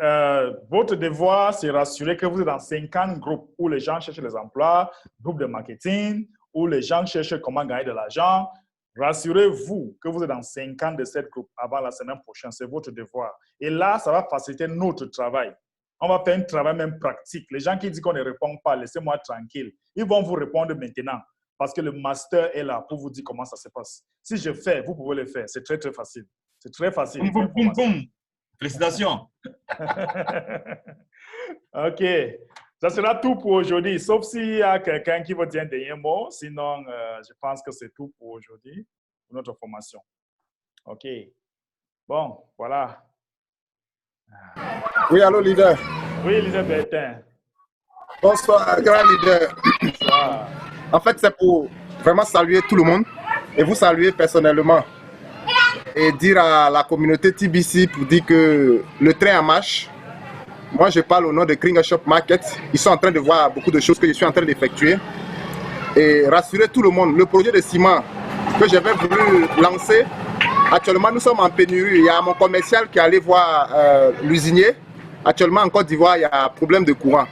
S1: votre devoir, c'est rassurer que vous êtes dans 50 groupes où les gens cherchent les emplois, groupes de marketing, où les gens cherchent comment gagner de l'argent. Rassurez-vous que vous êtes dans 50 de cette groupe avant la semaine prochaine. C'est votre devoir. Et là, ça va faciliter notre travail. On va faire un travail même pratique. Les gens qui disent qu'on ne répond pas, laissez-moi tranquille. Ils vont vous répondre maintenant parce que le master est là pour vous dire comment ça se passe. Si je fais, vous pouvez le faire. C'est très, très facile. C'est très facile.
S2: Boum, boum, boum. Félicitations.
S1: OK. Ça sera tout pour aujourd'hui, sauf s'il y a quelqu'un qui veut dire un dernier mot. Sinon, je pense que c'est tout pour aujourd'hui, pour notre formation. OK. Bon, voilà.
S10: Oui, allô, leader.
S1: Oui, leader Bertin.
S10: Bonsoir, grand leader.
S1: Bonsoir.
S10: En fait, c'est pour vraiment saluer tout le monde et vous saluer personnellement. Et dire à la communauté TBC pour dire que le train en marche. Moi, je parle au nom de Kringer Shop Market. Ils sont en train de voir beaucoup de choses que je suis en train d'effectuer. Et rassurer tout le monde, le projet de ciment que j'avais voulu lancer, actuellement, nous sommes en pénurie. Il y a mon commercial qui est allé voir l'usinier. Actuellement, en Côte d'Ivoire, il y a un problème de courant.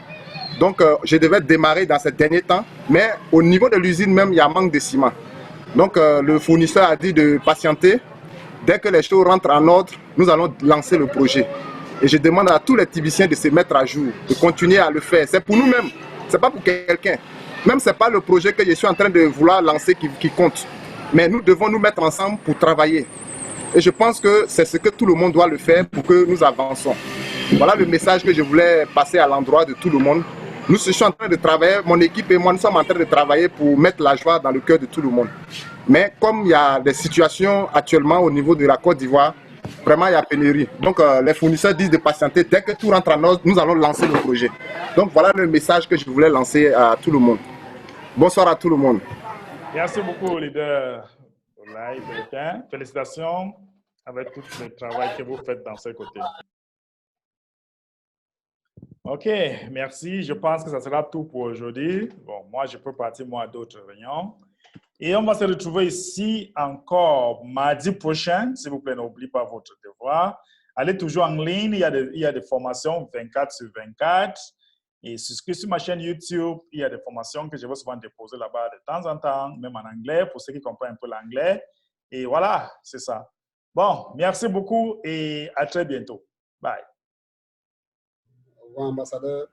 S10: Donc, je devais démarrer dans ces derniers temps. Mais au niveau de l'usine même, il y a un manque de ciment. Donc, le fournisseur a dit de patienter. Dès que les choses rentrent en ordre, nous allons lancer le projet. Et je demande à tous les Tibiciens de se mettre à jour, de continuer à le faire. C'est pour nous-mêmes, ce n'est pas pour quelqu'un. Même ce n'est pas le projet que je suis en train de vouloir lancer qui compte. Mais nous devons nous mettre ensemble pour travailler. Et je pense que c'est ce que tout le monde doit le faire pour que nous avançons. Voilà le message que je voulais passer à l'endroit de tout le monde. Nous sommes en train de travailler, mon équipe et moi, nous sommes en train de travailler pour mettre la joie dans le cœur de tout le monde. Mais comme il y a des situations actuellement au niveau de la Côte d'Ivoire, vraiment il y a pénurie. Donc les fournisseurs disent de patienter. Dès que tout rentre en ordre, nous allons lancer le projet. Donc voilà le message que je voulais lancer à tout le monde. Bonsoir à tout le monde.
S1: Merci beaucoup, leader Olaï Bertin. Félicitations avec tout le travail que vous faites dans ce côté. OK, merci. Je pense que ça sera tout pour aujourd'hui. Bon, moi, je peux partir, moi, à d'autres réunions. Et on va se retrouver ici encore mardi prochain. S'il vous plaît, n'oubliez pas votre devoir. Allez toujours en ligne. Il y a des formations 24 sur 24. Et sur ma chaîne YouTube, il y a des formations que je vais souvent déposer là-bas de temps en temps, même en anglais, pour ceux qui comprennent un peu l'anglais. Et voilà, c'est ça. Bon, merci beaucoup et à très bientôt. Bye.
S3: Au revoir, ambassadeur.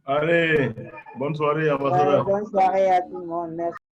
S4: Allez, bonne soirée, ambassadeur.
S7: Bonne soirée à tout le monde. Merci.